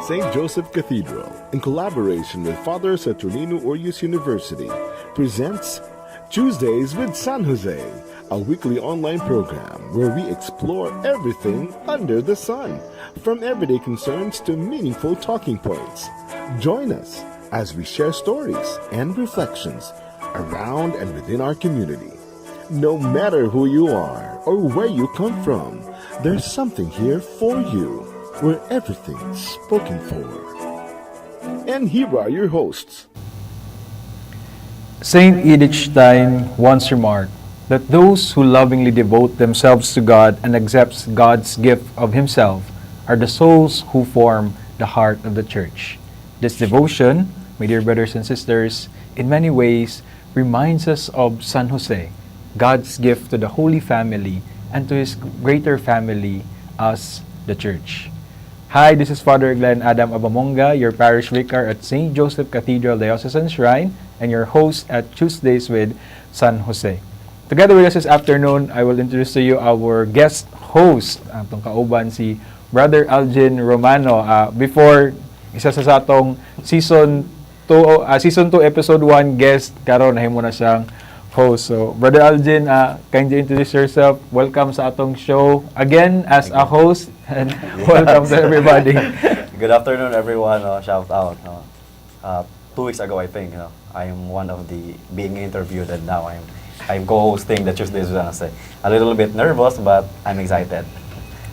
St. Joseph Cathedral, in collaboration with Father Saturnino Orius University, presents Tuesdays with San Jose, a weekly online program where we explore everything under the sun, from everyday concerns to meaningful talking points. Join us as we share stories and reflections around and within our community. No matter who you are or where you come from, there's something here for you, where everything's spoken for. And here are your hosts. Saint Edith Stein once remarked that those who lovingly devote themselves to God and accept God's gift of Himself are the souls who form the heart of the Church. This devotion, my dear brothers and sisters, in many ways reminds us of San Jose, God's gift to the Holy Family and to His greater family, us, the Church. Hi, this is Father Glenn Adam Abamonga, your parish vicar at St. Joseph Cathedral Diocesan Shrine, and your host at Tuesdays with San Jose. Together with us this afternoon, I will introduce to you our guest host, atong kauban si Brother Algin Romano. Before, isa sa atong season 2 episode 1 guest, karon nahimo na siyang host. So, Brother Algin, kindly introduce yourself. Welcome sa atong show again as a host, and welcome to everybody. Good afternoon, everyone. Shout out. 2 weeks ago, I think, I am one of the being interviewed, and now I'm co-hosting the Tuesdays with San Jose. A little bit nervous, but I'm excited.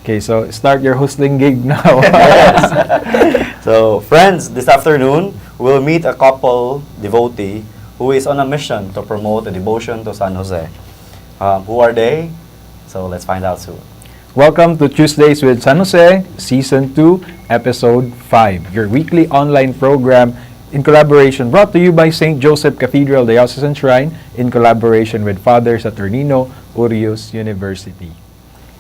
Okay, so start your hosting gig now. Yes. So, friends, this afternoon, we'll meet a couple devotee who is on a mission to promote the devotion to San Jose. Who are they? So, let's find out soon. Welcome to Tuesdays with San Jose, Season 2, Episode 5, your weekly online program in collaboration, brought to you by St. Joseph Cathedral Diocesan Shrine in collaboration with Father Saturnino Orius University.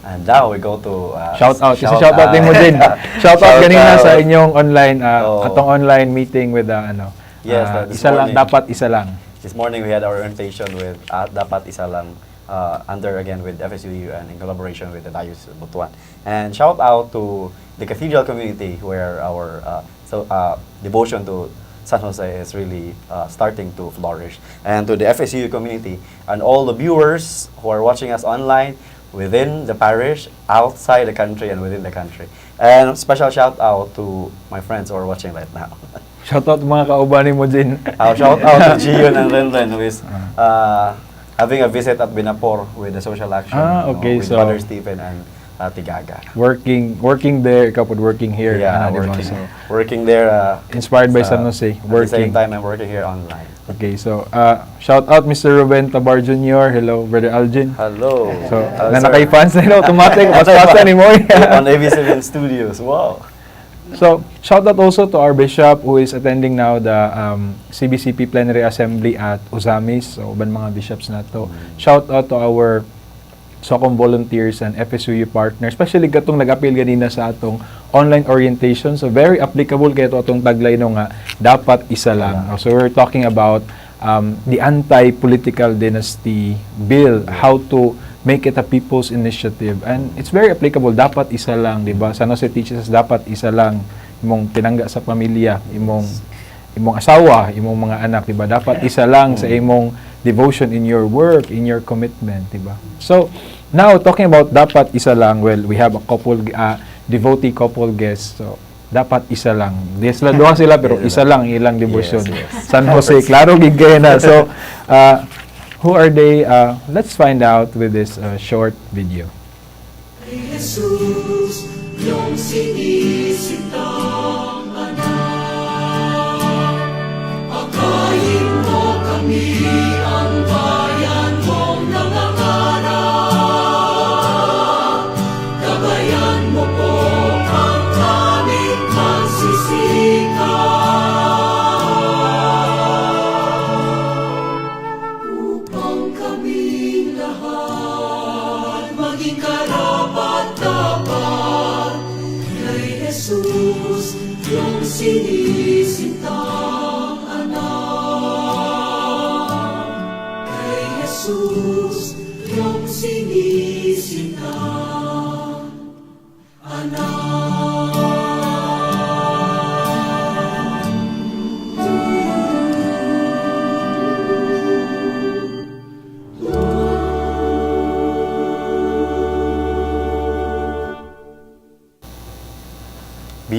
And now we go to shout out din mo din. Shout out kanina sa inyong online atong online meeting with yes, dapat isa lang. This morning we had our orientation with dapat isa lang under again with FSU and in collaboration with the Diocese of Butuan. And shout out to the cathedral community where our devotion to San Jose is really starting to flourish, and to the FSU community and all the viewers who are watching us online, within the parish, outside the country, and within the country. And special shout out to my friends who are watching right now. Shout out mga kaubanin mo din. Shout out to Gion and Renren, who is having a visit at Binapor with the social action okay, with so Brother Stephen and Tigaga. Working there, ikaw po working here. Working there. Inspired by San Jose. At the same time, I'm working here online. Okay, so shout out Mr. Ruben Tabar Jr. Hello, Brother Algin. Hello. So, nanakay-fans na automatic. Pas-pasan ni Moy. On AB7 Studios. Wow. So, shout out also to our bishop who is attending now the CBCP Plenary Assembly at Uzamis. So, ban mga bishops na to. Shout out to our SOCOM volunteers and FSUU partners, especially katong nag-appeal ganina sa atong online orientation. So very applicable kay atong taglay no nga dapat isa lang. So we're talking about the anti-political dynasty bill, how to make it a people's initiative, and it's very applicable. Dapat isa lang, di ba? San Jose teaches us dapat isa lang, imong tinangga sa pamilya, imong asawa, imong mga anak, di ba? Dapat isa lang sa imong devotion in your work, in your commitment, di ba? So, now talking about dapat isa lang, well, we have a couple devotee-couple guests. So, dapat isa lang. Duha sila pero isa lang ilang devotion. Yes. San Jose, klaro gigay na. So, who are they? Let's find out with this short video. Jesus, yung sinisintang anak, akayin mo kami ang bayan mong nangangarap. Gabayan mo po ang aming pagsisikap, upang kaming lahat maging karapat-dapat kay Jesus, yung sinisintang anak. Kay Jesus, yung sinisintang anak.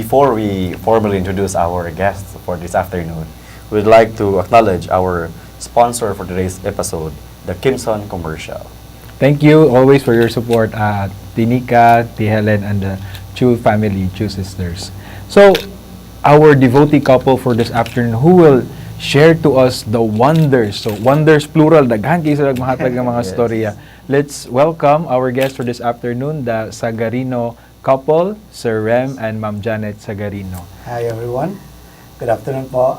before we formally introduce our guests for this afternoon, we'd like to acknowledge our sponsor for today's episode, the Kimson Commercial. Thank you always for your support, Tinika, T. Helen, and the Chu family, Chu sisters. So, our devotee couple for this afternoon who will share to us the wonders. So, wonders plural, daghan kayo sa nagmahatag ng mga Yes. storya. Let's welcome our guest for this afternoon, the Sagarino couple, Sir Rem and Ma'am Janet Sagarino. Hi everyone. Good afternoon po.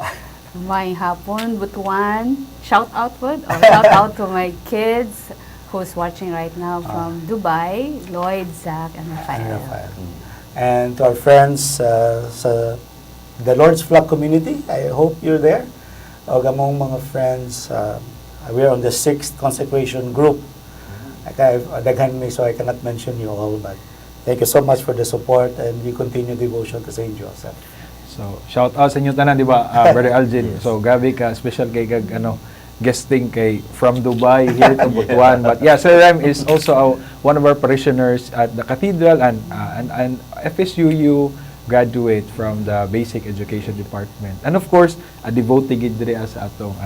May hapon, Butuan. Shout out po, or shout out to my kids who's watching right now from Dubai, Lloyd, Zach, and Rafael. And to our friends sa the Lord's Flock community, I hope you're there. O gamong mga friends, we're on the 6th consecration group. Daghan me, so I cannot mention you all, but thank you so much for the support and we continue devotion to St. Joseph. So, shout out sa inyo tanan, di ba, Brother Algin? So, gabi ka, special kay kag, guesting kay from Dubai here to Butuan. But yeah, Sir Rem is also one of our parishioners at the cathedral and FSUU graduate from the Basic Education Department. And of course, a devotee gid diri sa atong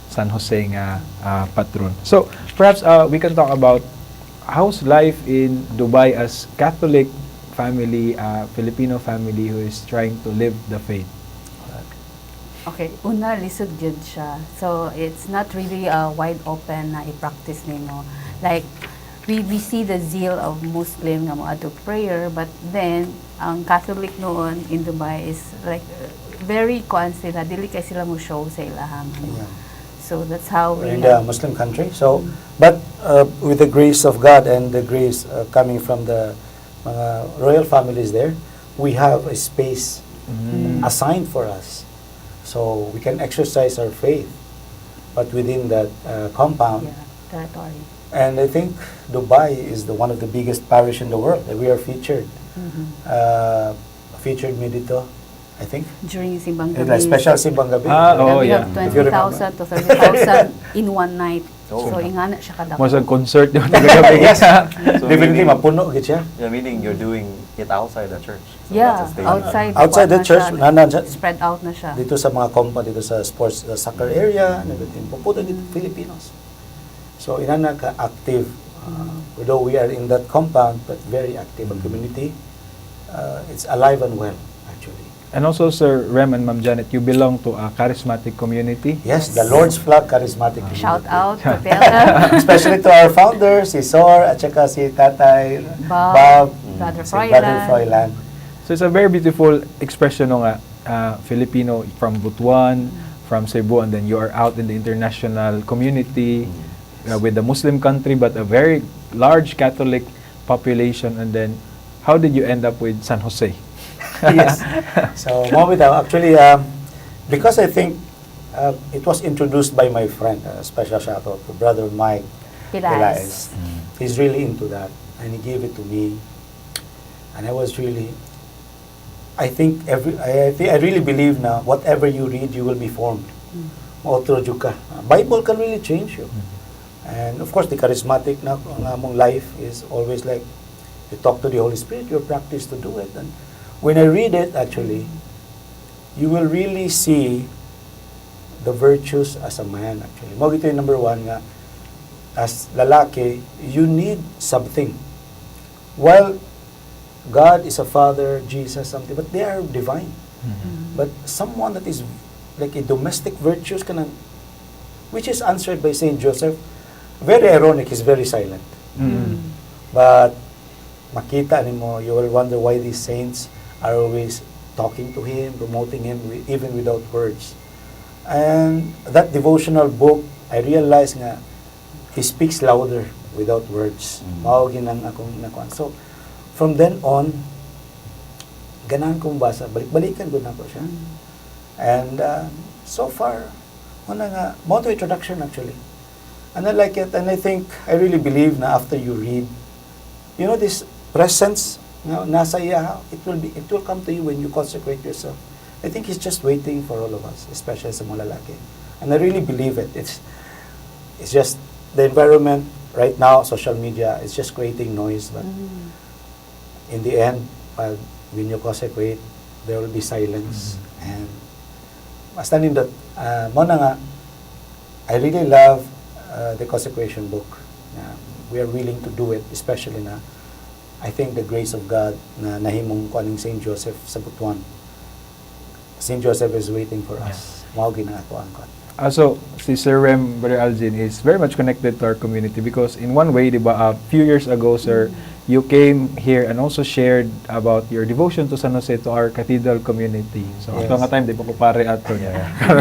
San Jose nga patron. So, perhaps we can talk about how's life in Dubai as Catholic family, Filipino family who is trying to live the faith. Okay, una, lisod jud siya. So, it's not really wide open na i-practice nimo. Like, we see the zeal of Muslim nga mga to prayer, but then, ang Catholic noon in Dubai is like, very kuan sila, dili kay sila mo show sa ilahang. Yeah. So, that's how We're we in the Muslim country. So, but with the grace of God and the grace coming from the mga royal families there, we have a space assigned for us. So, we can exercise our faith, but within that compound. yeah, territory. And I think Dubai is one of the biggest parish in the world. We are featured. Featured me dito, I think. During Simbang It's Gabi. like special Simbang Gabi. Oh, we yeah. have If you remember. 20,000 to 30,000 in one night. Oh. So, ingana siya kadako. Mo sa concert yung tagagabi. Yes. So Definitely meaning- mapuno gid siya. Yeah, meaning you're doing it outside the church. So Yeah, that's a statement. outside. Outside the kuwan na church, siya, nanan siya. spread out na siya. Dito sa mga compound, dito sa sports, soccer area, everything. Pupunta dito Filipinos. So, inana ka active. Although we are in that compound, but very active ang community. It's alive and well, actually. And also, Sir Rem and Ma'am Janet, you belong to a charismatic community. Yes, the Lord's Flock Charismatic Community. Shout out to Pela, Especially to our founder, si Sor, at saka si Tatay, Bob, Bob, Brother si Brother Froilan. Froilan. So it's a very beautiful expression ng Filipino from Butuan, from Cebu, and then you are out in the international community with the Muslim country, but a very large Catholic population. And then, how did you end up with San Jose? Yes. So, actually, because I think it was introduced by my friend, special shout out to Brother Mike Pilaes. He's really into that, and he gave it to me, and I was really. I think I really believe now whatever you read, you will be formed. Maotro jud ka. Bible can really change you, and of course the charismatic na ang among life is always like you talk to the Holy Spirit, you practice to do it, and when I read it, actually, you will really see the virtues as a man, actually. Mo gito yung number one nga, as lalaki, you need something. While God is a father, Jesus, something, but they are divine. But someone that is like a domestic virtues, which is answered by St. Joseph, very ironic, he's very silent. But makita nimo, you will wonder why these saints are always talking to him, promoting him, even without words. And that devotional book, I realized nga, he speaks louder without words. Mao ginang akong nakuan. So, from then on, ganahan kong basa, balik-balikan ko na ko siya. And so far, mo to introduction actually. And I like it, and I think, I really believe na after you read, you know, this presence, nasa iya, it will come to you when you consecrate yourself. I think He's just waiting for all of us, especially sa mga lalaki. And I really believe it. It's just the environment right now, social media, is just creating noise. But in the end, when you consecrate, there will be silence. And basta nindot, mo na nga, I really love the consecration book. We are willing to do it, especially na I think the grace of God na nahimong kuaning St. Joseph sa Butuan. St. Joseph is waiting for us. Mao ginato ang kon. So, si Sir Rem, Brother Algin, is very much connected to our community because in one way, di ba, a few years ago, sir, you came here and also shared about your devotion to San Jose, to our cathedral community. So, Yes. ito nga time, di ba ko pare ato.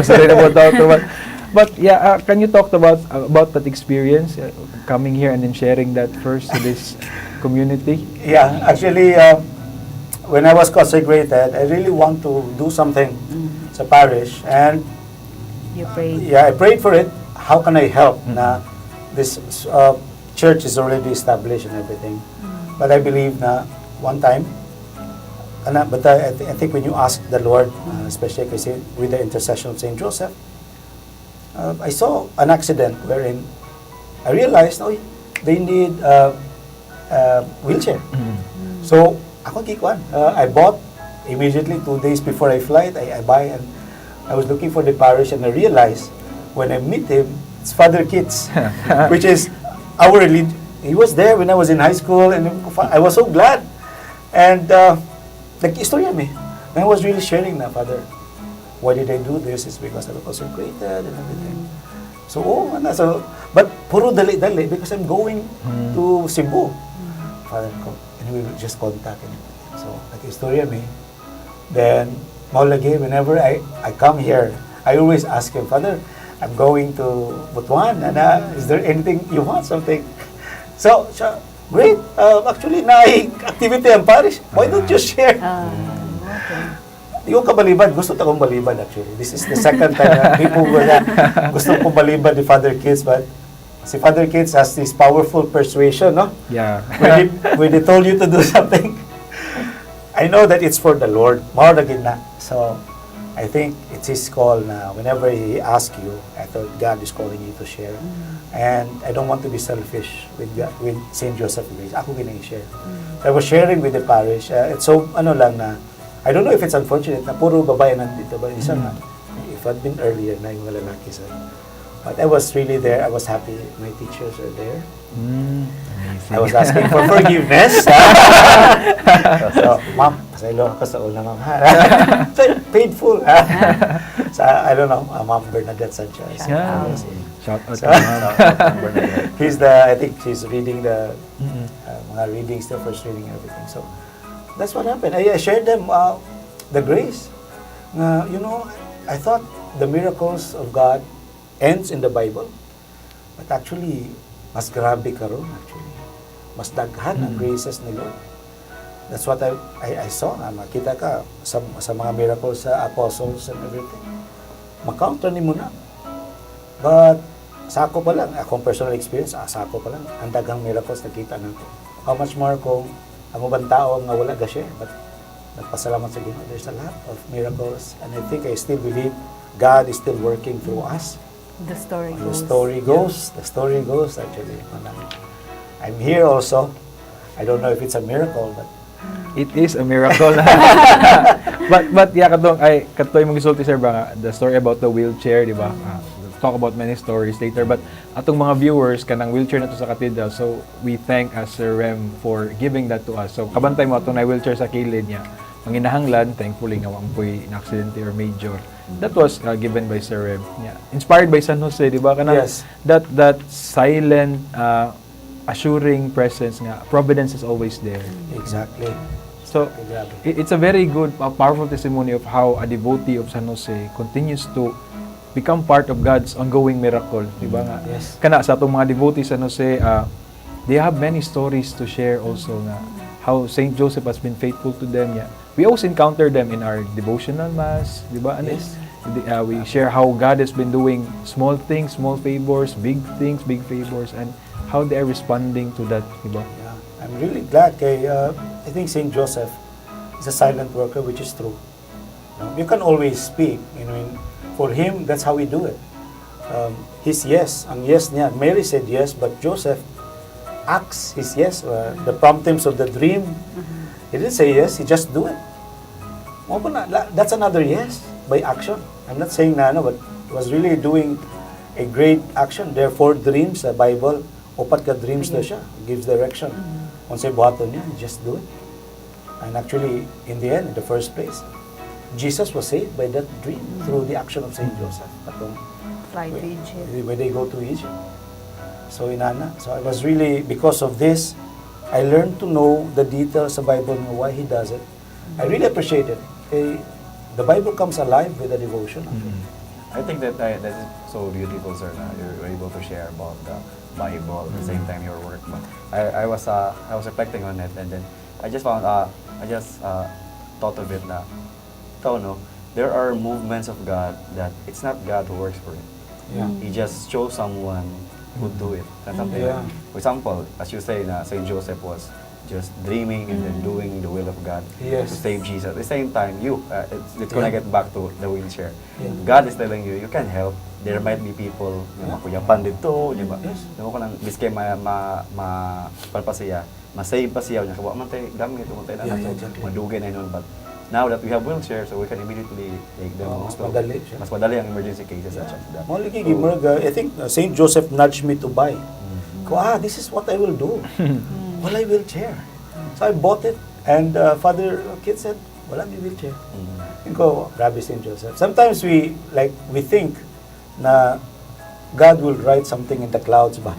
Sorry about that. But yeah, can you talk about that experience, coming here and then sharing that first to this community? Yeah, actually, when I was consecrated, I really want to do something sa parish, and You prayed. yeah, I prayed for it. How can I help? Na this church is already established and everything, but I believe na one time, but I think when you ask the Lord, especially kasi with the intercession of Saint Joseph, I saw an accident wherein I realized, oh, they need wheelchair. So ako gikuan. I bought immediately 2 days before I flight. I buy, and I was looking for the parish, and I realized when I meet him, it's Father Kitts, which is our religion. He was there when I was in high school, and I was so glad. And nag-istorya me. And I was really sharing na, Father, why did I do this? It's because I was consecrated and everything. So, but puro dali-dali because I'm going to Cebu. Father, and we will just contact him. So, nag-istorya me. Then, maulagi, whenever I come here, I always ask him, Father, I'm going to Butuan, and is there anything you want, something? So, great. Actually, activity ang parish. Why don't you share? Okay. Yung kabalibad, gusto akong balibad actually. This is the second time na people were gusto kong balibad ni Father Kitts, but si Father Kitts has this powerful persuasion, no? Yeah. When they told you to do something, I know that it's for the Lord. Mauragin na. So, I think it's His call na whenever He asks you, I thought God is calling you to share. And I don't want to be selfish with St. Joseph Grace. Ako ginang-share. I was sharing with the parish. It's so, lang na, I don't know if it's unfortunate na puro babae nandito. But isa nga, if I'd been earlier na yung lalaki sa. But I was really there. I was happy. My teachers are there. I was asking for forgiveness. So, Ma'am, pasaylo ako sa una, Ma'am. So, painful. So, I don't know, Ma'am Bernadette Sanchez. Yeah. Shout out So, to Ma'am. I think she's reading the mga readings, the first reading and everything. So, that's what happened. I shared them the grace. I thought the miracles of God ends in the Bible. But actually, mas grabe karon actually. Mas daghan ang graces ni Lord. That's what I saw. Makita ka sa mga miracles sa apostles and everything. Makounter ni mo na. But sa ako pa lang, akong personal experience, sa ako pa lang, ang daghang miracles nakita natin. How much more kung ang ubang tao nga wala ga share. But nagpasalamat sa Ginoo. There's a lot of miracles, and I think I still believe God is still working through us. The story The goes. story goes actually. I'm here also. I don't know if it's a miracle, but It is a miracle. but yeah, katoy mong gisulti sir ba the story about the wheelchair, di ba? We'll talk about many stories later, but atong mga viewers kanang wheelchair nato sa cathedral, so we thank Sir Rem for giving that to us. So kabantay mo atong na wheelchair sa kilid niya. Ang inahanglan, thankfully nga wampoy na accidente or major. That was given by Sir Rem. Yeah. Inspired by San Jose, di ba? Kanang Yes. that silent assuring presence nga providence is always there. exactly. So Grabe. it's a very good, powerful testimony of how a devotee of San Jose continues to become part of God's ongoing miracle, di ba nga? Yes. Kana sa atong mga devotees San Jose, they have many stories to share also nga how Saint Joseph has been faithful to them. Yeah. We also encounter them in our devotional mass, di ba? Yes. We share how God has been doing small things, small favors, big things, big favors, and how they are responding to that, di ba? Yeah. I'm really glad kay I think Saint Joseph is a silent worker, which is true. You can always speak. For him, that's how we do it. His yes, ang yes niya. Mary said yes, but Joseph acts his yes. The promptings of the dream, he didn't say yes, he just do it. That's another yes by action. I'm not saying na ano, but was really doing a great action. Therefore, dreams, the Bible, upat ka dreams na siya, gives direction. Kung sa'y buhaton niya, just do it. And actually, in the end, in the first place, Jesus was saved by that dream through the action of Saint Joseph. Atong, Fly to Egypt. when they go to Egypt. So inana, so I was really, because of this, I learned to know the details of the Bible and why he does it. I really appreciate it. The Bible comes alive with the devotion. I think that that is so beautiful, sir. Na you're able to share about the Bible at the same time your work. But I was reflecting on it, and then I just found thought of it na, no, there are movements of God that it's not God who works for it. Yeah. He just shows someone who do it. And something Yeah. like, for example, as you say, na Saint Joseph was just dreaming and then doing the will of God Yes. to save Jesus. At the same time, it's connected back to the wheelchair. Yeah. God is telling you, you can help. There might be people, yung makuyapan dito, di ba? Yes. Yung ko nang biskay palpasiya, ma-save pa siya, yung kabawa man tayo, gamit, tayo na Yeah, nato, exactly. madugay na yun. But now that we have wheelchair, so we can immediately take them. Mas So, madali siya. mas madali ang emergency cases such as that. Maliki Gimarga, I think Saint Joseph nudged me to buy. This is what I will do. Wala wheelchair. So I bought it, and Father Kit said, wala may wheelchair. And ko, grabe Saint Joseph. Sometimes we think na God will write something in the clouds ba?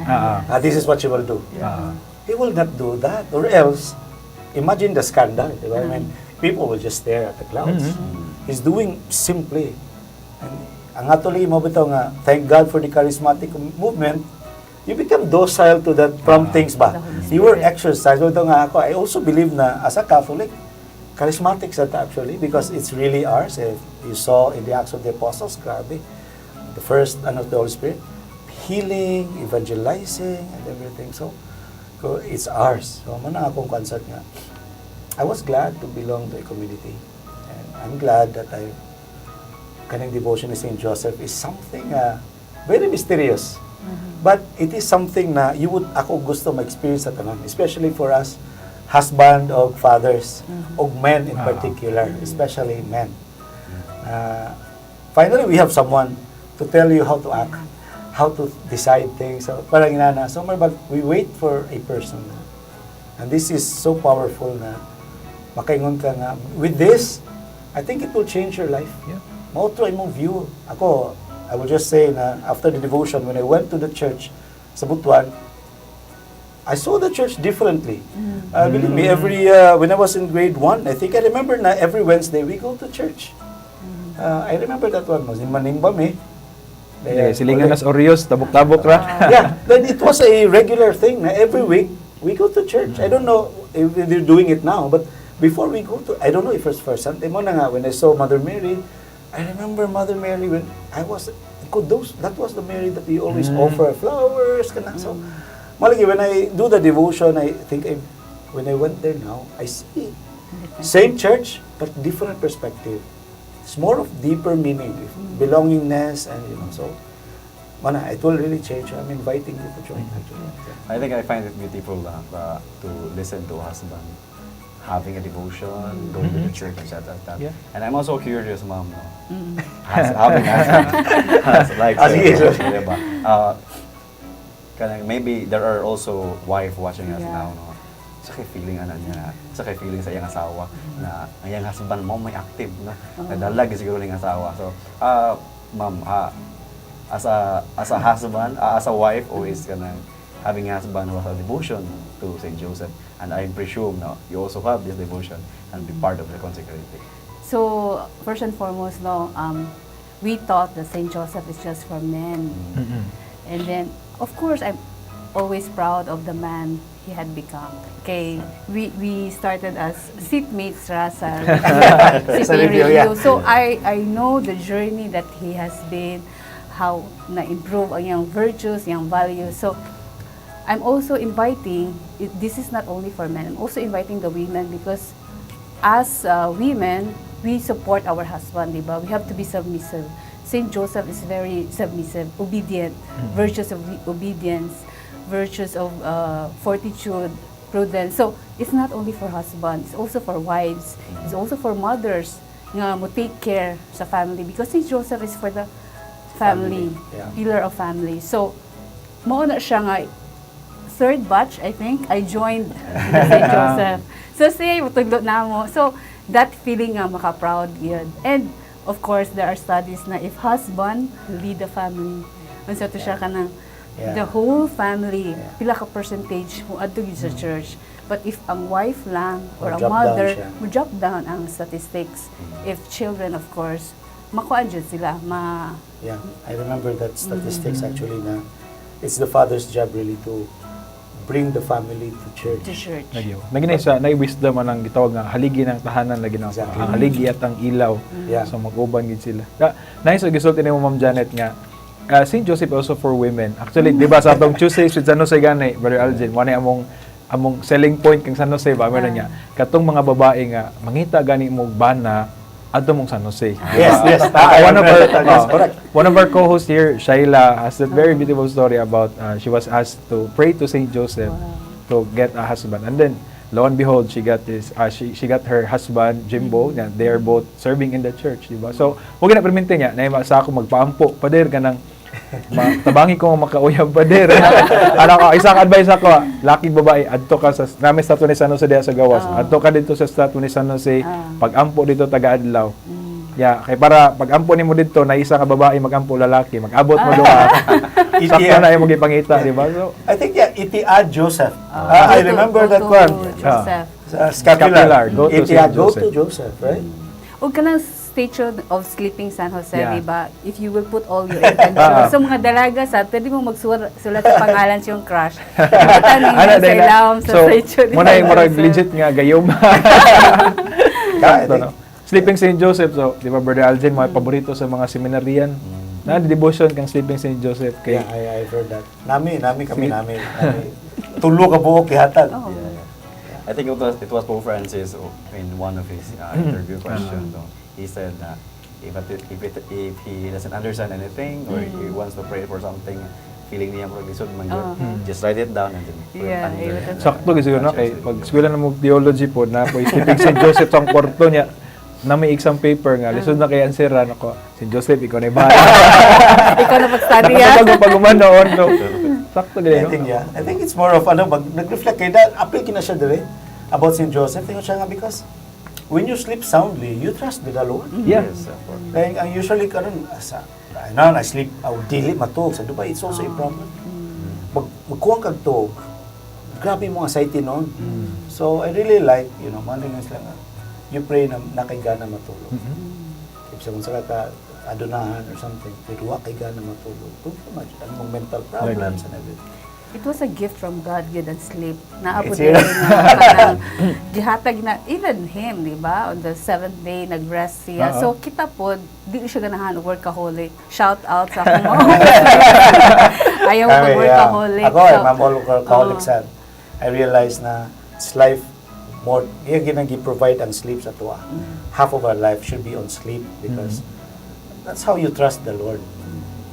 This is what you will do. He will not do that. Or else, imagine the scandal. Diba? I mean, people will just stare at the clouds. He's doing simply. And ang atuloy mo bitaw nga, thank God for the charismatic movement, you become docile to that promptings ba? You were exercised. Ito nga ako, I also believe na as a Catholic, charismatics that actually, because it's really ours. If you saw in the Acts of the Apostles, grabe, the first of the Holy Spirit, healing, evangelizing, and everything. So it's ours. So man akong concert nga. I was glad to belong to a community. And I'm glad that kanang devotion ni Saint Joseph is something very mysterious. But it is something na ako gusto ma-experience sa tanan, especially for us, husband or fathers, or men in particular, especially men. Finally, we have someone to tell you how to act, how to decide things. So, parang inana, so but we wait for a person. And this is so powerful na makaingon ka nga. With this, I think it will change your life. Yeah. Mautro imong view. Ako, I will just say na after the devotion, when I went to the church sa Butuan, I saw the church differently. Believe me, when I was in grade 1, I think I remember na every Wednesday we go to church. I remember that one. Mas manimbam eh. Silingan nas Oreos, tabok-tabok ra. Yeah, then it was a regular thing na every week we go to church. I don't know if they're doing it now, but before we go to, I don't know if it's first Sunday mo na nga, when I saw Mother Mary, I remember Mother Mary when I was, that was the Mary that we always offer flowers. So, malagi, when I do the devotion, I think when I went there now, I see same church, but different perspective. It's more of deeper meaning, belongingness, and so, it will really change. I'm inviting you to join. I think I find it beautiful to listen to a husband having a devotion, going to the church, etc. Yeah. And I'm also curious, ma'am, no? Having like diba? Maybe there are also wife watching us now, no? Sa kay feeling niya, sa kay feeling sa iyang asawa na ang iyang husband mo may active, no? Nadalag siguro ng asawa. So, ma'am, as a husband, as a wife, always having a husband who has a devotion to Saint Joseph, and I presume now you also have this devotion and be part of the consecrated. So, first and foremost, we thought that Saint Joseph is just for men. And then, of course, I'm always proud of the man he had become. Okay, we started as seatmates sa review. So, I know the journey that he has been, how na-improve ang yung virtues, yung values. So, I'm also inviting, this is not only for men, I'm also inviting the women because as women, we support our husband, diba? We have to be submissive. Saint Joseph is very submissive, obedient, virtues of obedience, virtues of fortitude, prudence. So, it's not only for husbands, it's also for wives, it's also for mothers. nga mo take care sa family because si Joseph is for the family, Yeah. pillar of family. So mao na siya nga third batch, I think, I joined si Joseph. So siya mutuglo na mo. So that feeling nga maka-proud yun. And of course, there are studies na if husband lead the family, unsa to siya kanang the whole family, pila ka percentage mo adto gyud sa church. But if ang wife lang or ang Drop down mother, siya. mo drop down ang statistics. If children, of course, makuan jud sila, Yeah, I remember that statistics actually na it's the father's job really to bring the family to church. to church. Naginay sa wisdom anang gitawag nga haligi ng tahanan lagi na Exactly. ang haligi at ang ilaw. Yeah. So mag-uban gid sila. Nice og gisulti nimo Ma'am Janet nga St. Joseph also for women. Actually, di ba sa atong Tuesdays with San Jose gani, Brother Algin, mo among selling point kang San Jose ba meron nga katong mga babae nga mangita gani mo bana adto mong San Jose. Yes, yes. One of our co-hosts here, Shaila, has a very beautiful story about she was asked to pray to St. Joseph to get a husband. And then, lo and behold, she got she got her husband, Jimbo. They are both serving in the church, di ba? So, huwag na permente niya, na sa ako magpaampo, pader ka ng tabangi ko makauyab pader. Ano ko, isang advice ako, laking babae, adto ka sa namin statue ni San Jose diha sa gawas. Adto ka dito sa statue ni San Jose, pag-ampo dito taga-adlaw. Yeah, kay para pag-ampo nimo dito na isa ka babae mag-ampo lalaki, mag-abot mo duha. Sakto na yung magipangita, di ba? So, I think itiad Joseph. I remember that Go one. to Joseph. Scapular. Go to Itiad, Saint go Joseph. to Joseph, right? Huwag ka ng statue of sleeping San Jose, Yeah. di ba? If you will put all your intentions. So mga dalaga sa, pwede mo magsulat sa pangalan sa yung crush. Tanong Ano sa din na? ilawom sa So, statue. ni muna San yung murag Jose. legit nga gayom. I Ito, think- no? Sleeping St. Joseph, so, di ba, Brother Algin, mga paborito sa mga seminarian. Na, devotion kang Sleeping St. Joseph. Kay, Yeah, I've heard that. Nami. Tulo ka buok kihatag. Oh. I think it was Pope Francis in one of his interview questions. So he said if he doesn't understand anything or he wants to pray for something, feeling niya murag lisod man yun, just write it down and then put it Yeah, under. yeah. sakto kasi yun, no? Kay, pag eskwela na mo theology po, na po, Sleeping St. Joseph sa kwarto niya, na may exam paper nga, lisod na kay answeran ako, St. Joseph, ikaw na yung bahala. Ikaw na pag-study yan. Nakapag pag umanoon, no? Sakto ganyan, no? I think it's more of nag-reflect kay that apil kina siya dire about St. Joseph. Tingnan siya nga because when you sleep soundly, you trust with the Lord. Yeah. Yes, of course. Kaya ang usually karon I sleep dili matug sa Dubai, it's also a problem. Magkuwang kag tug. Grabe mo anxiety noon. So I really like, malingas lang you pray na nakaigana matulog. If sa ka adunahan or something, pero wa kay gana matulog. Too much ang mental problems and everything. It was a gift from God, good and sleep. Naabot It's din here. na gihatag na, even him, di ba? On the seventh day, nag-rest siya. So, kita po, di siya ganahan, workaholic. Shout out sa akong mga ayaw ko workaholic. Ako, I'm all workaholic sad. I realize na it's life more, yung ginagi-provide ang sleep sa tuwa. Half of our life should be on sleep because that's how you trust the Lord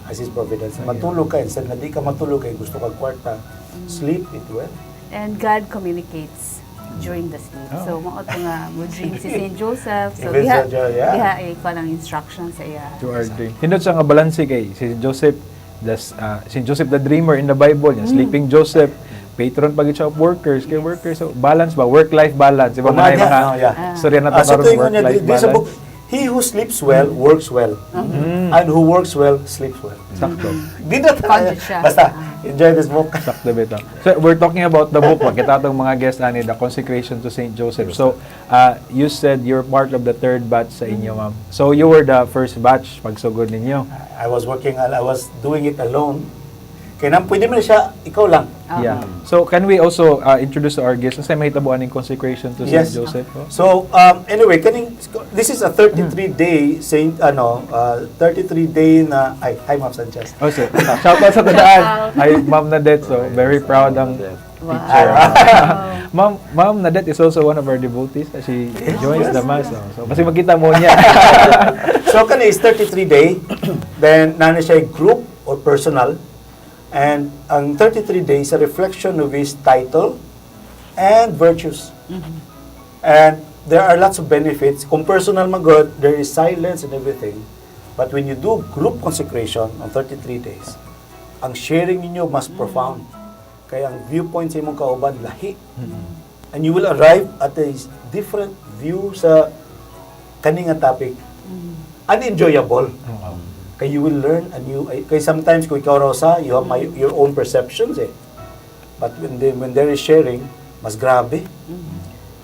as His providence. Matulog ka, instead na di ka matulog kay gusto kag kwarta, sleep it well. And God communicates during the sleep. So, mao to nga, mo dream si St. Joseph. So, Even diha, sa Diyos, yeah. diha ay ko ng instruction sa iya. To our dream. Hindot sa nga balanse kay si Joseph, St. Joseph the dreamer in the Bible, yung Sleeping Joseph, patron pag siya of workers, kay workers, so balance ba, work-life balance, diba mga mga storya na So karon tuingon niya, work-life di sa book, balance. he who sleeps well, works well. And who works well, sleeps well. Sakto. Di na Conscious siya. Basta, enjoy this book. Sakto bitaw. So we're talking about the book, kita atong mga guest ani, the consecration to St. Joseph. So you said you're part of the third batch sa inyo, ma'am. So you were the first batch pagsugod ninyo. I was doing it alone. Kaya nang pwede mo na siya, ikaw lang. Yeah. So can we also introduce to our guests sa mahitabuan ng consecration to St. Joseph? Oh? So, anyway, this is a 33-day 33-day na, hi Ma'am Sanchez. Oh, so, shout out sa tadaan. Ay, Ma'am Nadet, so very proud ang teacher. Ma'am Nadet is also one of our devotees. She joins the Mass. So, kasi magkita mo niya. So, is 33-day. Then, nana siya group or personal. And ang 33 days a reflection of his title and virtues. And there are lots of benefits. Kung personal magod, there is silence and everything. But when you do group consecration on 33 days, ang sharing ninyo mas profound. Kaya ang viewpoint sa imong kauban, lahi. And you will arrive at a different view sa kaninga topic. Unenjoyable. Kaya you will learn a new, kaya sometimes kung ikaw raw sa, you have your own perceptions eh. But when there is sharing, mas grabe.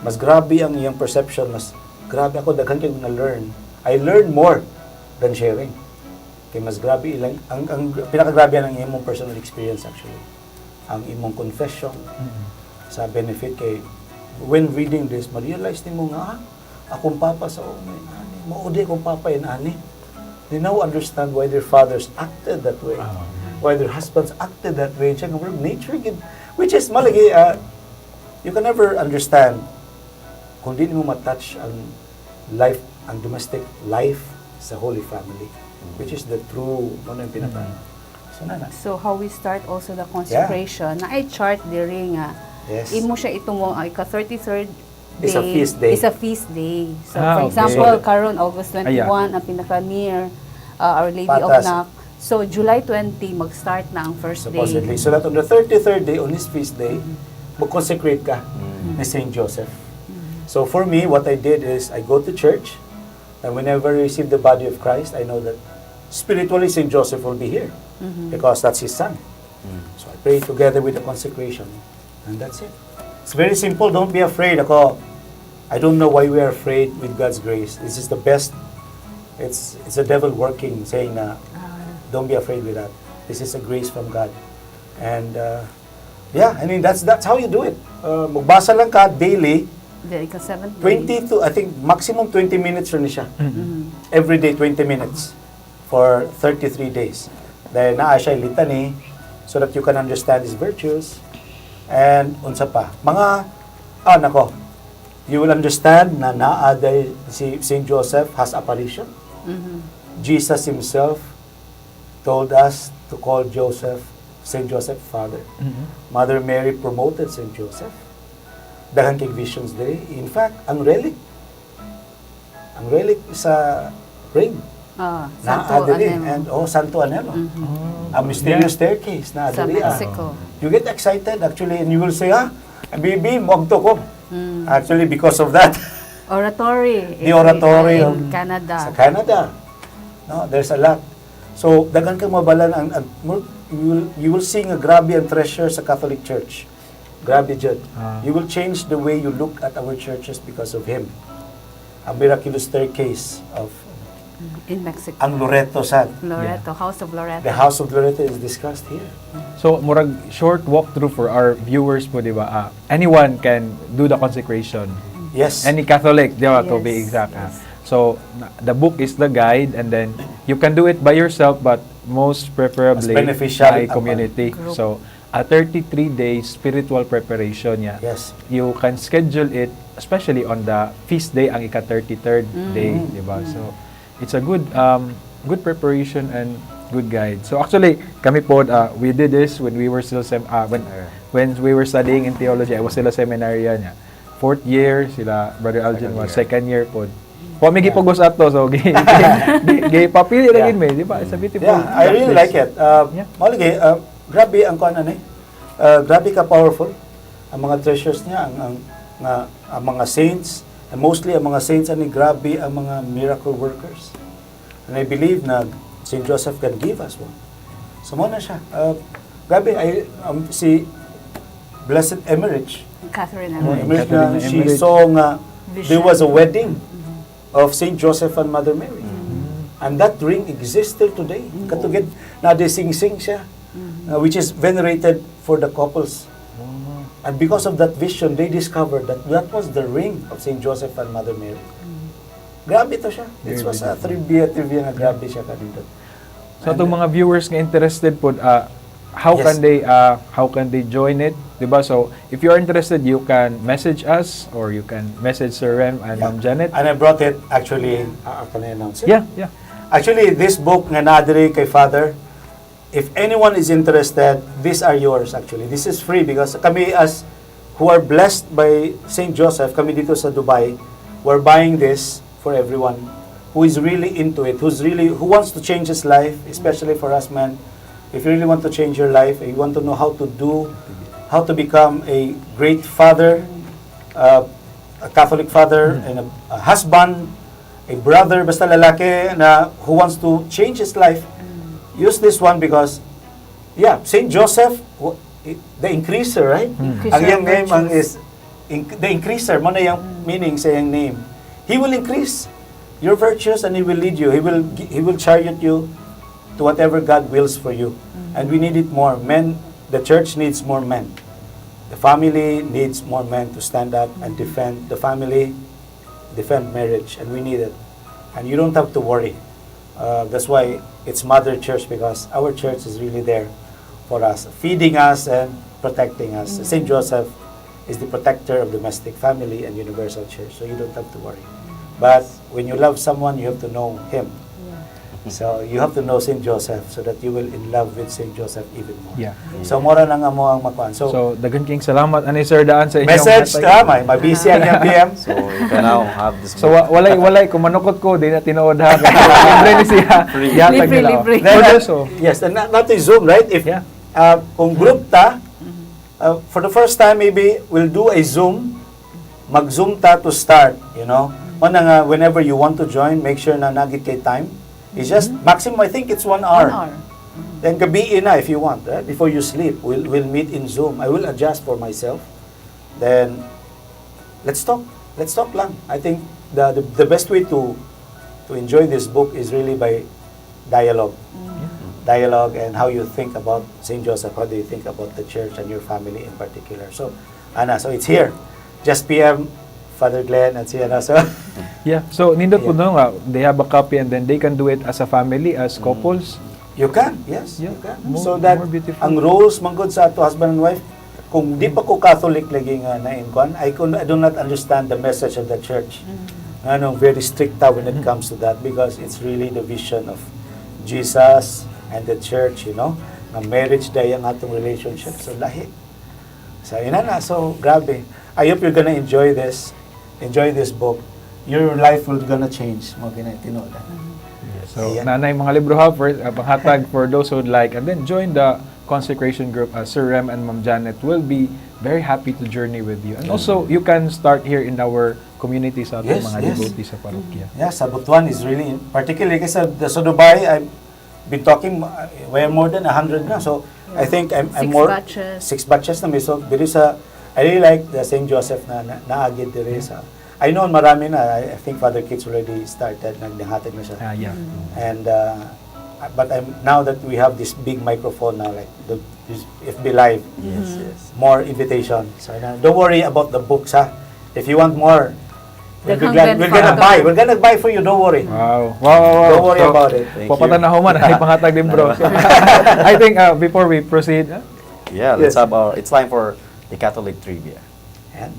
Mas grabe ang iyong perception, mas grabe ako, daghan kayo na-learn. I learn more than sharing. Kaya mas grabe ilang, ang pinakagrabe ang imong personal experience actually. Ang imong confession sa benefit kay when reading this, ma-realize nimo nga, akong papa sa umay, ani, maudi akong papa yan, ani. They now understand why their fathers acted that way. Why their husbands acted that way. Siya nga, nature, which is malagi, you can never understand kung di mo matouch ang life, ang domestic life sa Holy Family, which is the true, ano yung pinaka. So how we start also the consecration, na ay chart diri nga. Yes. Imo siya itong ika-33rd day. Is a feast day. Is a feast day. So Okay. for example, karon August 21 ang pinaka-near Our Lady of Patas. Nak. So July 20 mag-start na ang first Supposedly. day. So that on the 33rd day, on his feast day, mag-consecrate ka ni Saint Joseph. So for me, what I did is, I go to church, and whenever I receive the body of Christ, I know that spiritually Saint Joseph will be here, because that's his son. So I pray together with the consecration, and that's it. It's very simple, don't be afraid. Ako, I don't know why we are afraid with God's grace. This is the best. It's the devil working, saying na, don't be afraid with that. This is a grace from God. And yeah, I mean, that's how you do it. Magbasa lang ka daily, The ika-7th day. 20 to, I think, maximum 20 minutes rin siya. Every day, 20 minutes for 33 days. Dahil naa siya litany so that you can understand his virtues. And unsa pa. Mga, nako, you will understand na naaday si Saint Joseph has apparition. Jesus himself told us to call Saint Joseph Father. Mother Mary promoted Saint Joseph. Daghang kay visions diri. In fact, ang relic sa ring Santo diri. Anelo. And Santo Anelo. A mysterious staircase na Sa diri. Mexico. You get excited actually, and you will say, baby, mogto ko. Actually, because of that. Oratory. The oratory in Canada. Sa Canada. No, there's a lot. So, dagan kang mabalan you will see nga grabe ang treasure sa Catholic Church. Grabe jud. You will change the way you look at our churches because of him. A miraculous staircase of In Mexico. ang Loreto sad. Loreto, House of Loreto. The House of Loreto is discussed here. So, murag short walkthrough for our viewers po, di ba? Anyone can do the consecration. Yes. Any Catholic, di ba, to be Yes, exact. yes. So, the book is the guide, and then you can do it by yourself, but most preferably Mas beneficial by ang community. group. So, a 33 days spiritual preparation niya. Yes. You can schedule it, especially on the feast day, ang ika-33rd day, di ba? So, it's a good preparation and good guide. So actually, kami po, we did this when we were still when we were studying in theology. I was still a seminaryan niya. 4th year, sila Brother Algin was 2nd year po. May gipugos ato, so papili Yeah. lagi may, di ba? It's a beautiful Yeah, I really like it. Yeah. Malagi, grabe ang kuan grabe ka powerful ang mga treasures niya, ang mga saints, and mostly ang mga saints grabe ang mga miracle workers. And I believe na Saint Joseph can give us one. So mo na siya. Grabe si Blessed Emmerich. Catherine Emmerich Catherine na she Emmerich. saw nga there Vision. was a wedding of Saint Joseph and Mother Mary. And that ring exists still today. Katugid na sing-sing siya, which is venerated for the couples. And because of that vision, they discovered that was the ring of Saint Joseph and Mother Mary. Grabe to siya. It was a trivia nga grabe siya kanito. So itong mga viewers nga interested po, how Yes. can they join it? Diba? So if you are interested, you can message us or you can message Sir Rem and Ma'am Janet. And I brought it actually, can I announce it? Yeah. Actually, this book nga nadiri kay Father, if anyone is interested, these are yours actually. This is free because kami as who are blessed by Saint Joseph, kami dito sa Dubai, we're buying this for everyone who is really into it, who wants to change his life, especially for us men. If you really want to change your life, you want to know how to become a great father, a Catholic father, and a husband, a brother, basta lalaki na who wants to change his life, use this one because, Saint Joseph, the increaser, right? Increaser Ang iyang name virtues. is the increaser. Mo na yung meaning sa iyang name. He will increase your virtues and He will lead you. He will chariot you to whatever God wills for you. And we need it more. Men, the church needs more men. The family needs more men to stand up and defend the family, defend marriage, and we need it. And you don't have to worry. That's why it's Mother Church, because our church is really there for us, feeding us and protecting us. Saint Joseph is the protector of domestic family and universal church, so you don't have to worry. But when you love someone, you have to know him. So you have to know Saint Joseph so that you will in love with Saint Joseph even more. Yeah. So mora na nga mo ang makuan. So, dagan king salamat ani Sir Daan sa inyong Message hatag. ta, may busy ang yung PM. So you can now have this So book. walay kung manukot ko di na tinuod ha. Libre ni siya. Yatag Libre, nila. libre. For those, so, Yes, and not to Zoom, right? If Yeah. kung group ta, for the first time maybe we'll do a Zoom. Mag-Zoom ta to start, you know. Una nga, whenever you want to join, make sure na nagit kay time. It's just maximum, I think it's 1 hour. 1 hour. Then gabi na if you want, right? Before you sleep, we'll meet in Zoom. I will adjust for myself. Then let's talk. Let's talk lang. I think the best way to enjoy this book is really by dialogue. Dialogue and how you think about Saint Joseph. How do you think about the church and your family in particular? So, so it's here. Just PM Father Glenn and si So, yeah. So nindot po Yeah. no nga, they have a copy and then they can do it as a family, as couples. you can, yes, Yeah, you can. more- So that more beautiful. ang rules manggod sa ato husband and wife, kung di pa ko Catholic lagi nga na inkuan, I do not understand the message of the church. Very strict ta when it comes to that because it's really the vision of Jesus and the church, you know. Na marriage day ang atong relationship. So lahi. So so grabe. I hope you're gonna enjoy this book. Your life will gonna change. Mo tinod. So, Yeah. nanay mga libro ha, first, panghatag for those who would like, and then join the consecration group. Sir Rem and Ma'am Janet will be very happy to journey with you. And also, you can start here in our community sa ating Yes, mga yes. devotees sa parokya. Yeah, sa Butuan is really, particularly kasi sa Dubai, I've been talking way more than 100 na. So, I think I'm 6 more, batches. 6 batches na may. So, diri sa, I really like the St. Joseph na naagid diri sa, I know marami na, I think Father Kitts already started, nagdahatid na siya. Yeah. And, but now that we have this big microphone now, like this FB Live, Yes. more invitations. So, don't worry about the books, ha. If you want more, we're Daghang gonna Father. buy. We're gonna buy for you. Don't worry. Wow. Don't worry So, about it. Thank papatanaw man, ay panghatag din bro. So, I think before we proceed, Yeah, Yes. let's have it's time for the Catholic trivia. And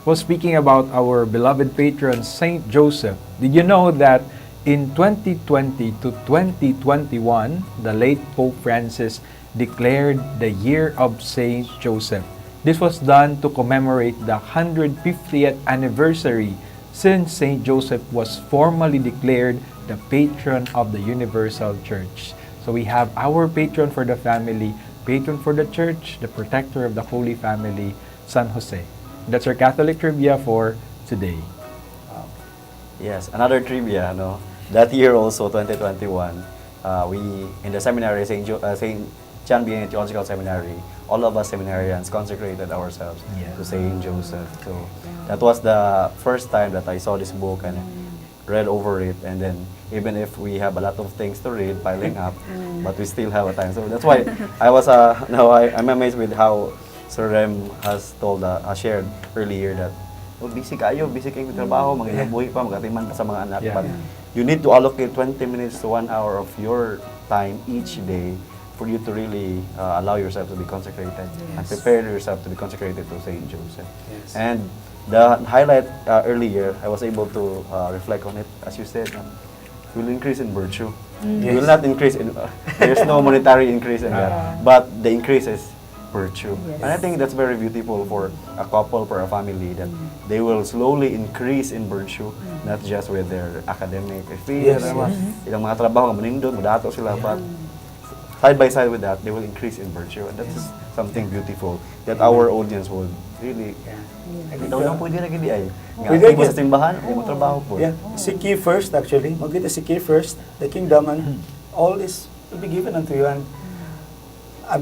well, speaking about our beloved patron, Saint Joseph, did you know that in 2020 to 2021, the late Pope Francis declared the Year of Saint Joseph? This was done to commemorate the 150th anniversary since Saint Joseph was formally declared the patron of the Universal Church. So we have our patron for the family, patron for the church, the protector of the Holy Family, San Jose. That's our Catholic trivia for today. Yes, another trivia, no? That year also, 2021, we, in the seminary, St. John Being Theological Seminary, all of us seminarians consecrated ourselves to St. Joseph. So that was the first time that I saw this book and read over it. And then even if we have a lot of things to read piling up, but we still have a time. So that's why I was, I'm amazed with how Sir Rem has shared earlier that busy kayo with trabaho, mag-inabuhi pa, mag-atiman pa sa mga anak. Yeah. But you need to allocate 20 minutes to 1 hour of your time each day for you to really allow yourself to be consecrated and prepare yourself to be consecrated to Saint Joseph. Yes. And the highlight earlier, I was able to reflect on it. As you said, you will increase in virtue. You will not increase in, there's no monetary increase in that. But the increase is virtue. Yes. And I think that's very beautiful for a couple, for a family, that they will slowly increase in virtue, not just with their academic field, Yes, ilang mga trabaho, manindot, madato sila, but side by side with that, they will increase in virtue. And that is something beautiful that our audience would really, ikaw lang pwede na gini ay. Pwede Nga, ibo gini. sa simbahan, ibo trabaho po. Yeah, seek ye first actually. Magkita seek ye first the kingdom, and all is will be given unto you. And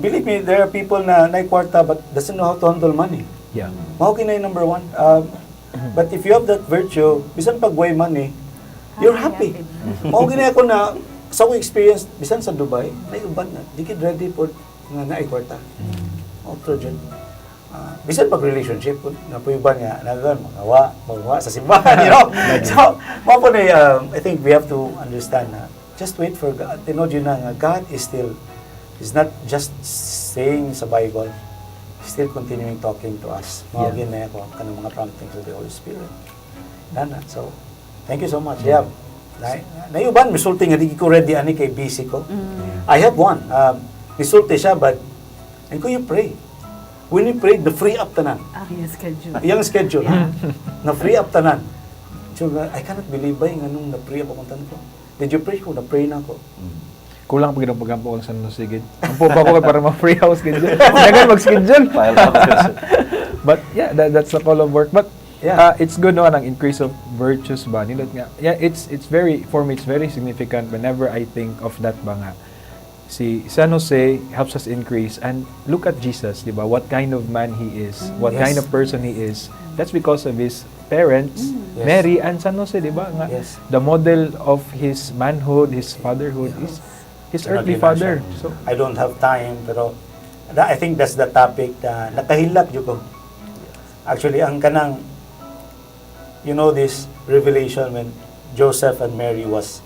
believe me, there are people na kwarta but doesn't know how to handle money. Yeah. Mao kinay number one. But if you have that virtue, bisan pagway money, you're happy. Mao kinay ako na sa akong experience bisan sa Dubai, naiuban na di kid ready for nga naay kwarta. Outro dyan. Bisan pag relationship na puyuban nga nagan magawa sa simbahan, you know. So, mao po na I think we have to understand na just wait for God. Tinod yun na nga God is not just saying sa Bible, He's still continuing talking to us. Mawagin na ako kanang mga promptings of the Holy Spirit. Nana. So, thank you so much. Yeah. Nayuban, misulti nga di ko ready ani kay busy ko. I have one. Misulti siya, but and ko you pray. When you pray, the free up tanan. Yung schedule. Yung schedule. Na free up tanan. So, I cannot believe ba yung anong na-free up akong tanan ko. Did you pray ko? Na-pray na ako. Kulang pag pagampo ko sa Nusigid. Ang po pa ko para ma-free house schedule. Dagan mag-schedule. But yeah, that's the call of work. But it's good no ang increase of virtues ba nilot nga. Yeah, it's very, for me it's very significant whenever I think of that ba nga. Si San Jose helps us increase, and look at Jesus, di ba? What kind of man he is, what kind of person he is. That's because of his parents, Mary and San Jose, di ba? Nga, the model of his manhood, his fatherhood is his earthly father. So I don't have time, pero I think that's the topic na nakahilak yun ko. Actually, ang kanang, you know this revelation when Joseph and Mary was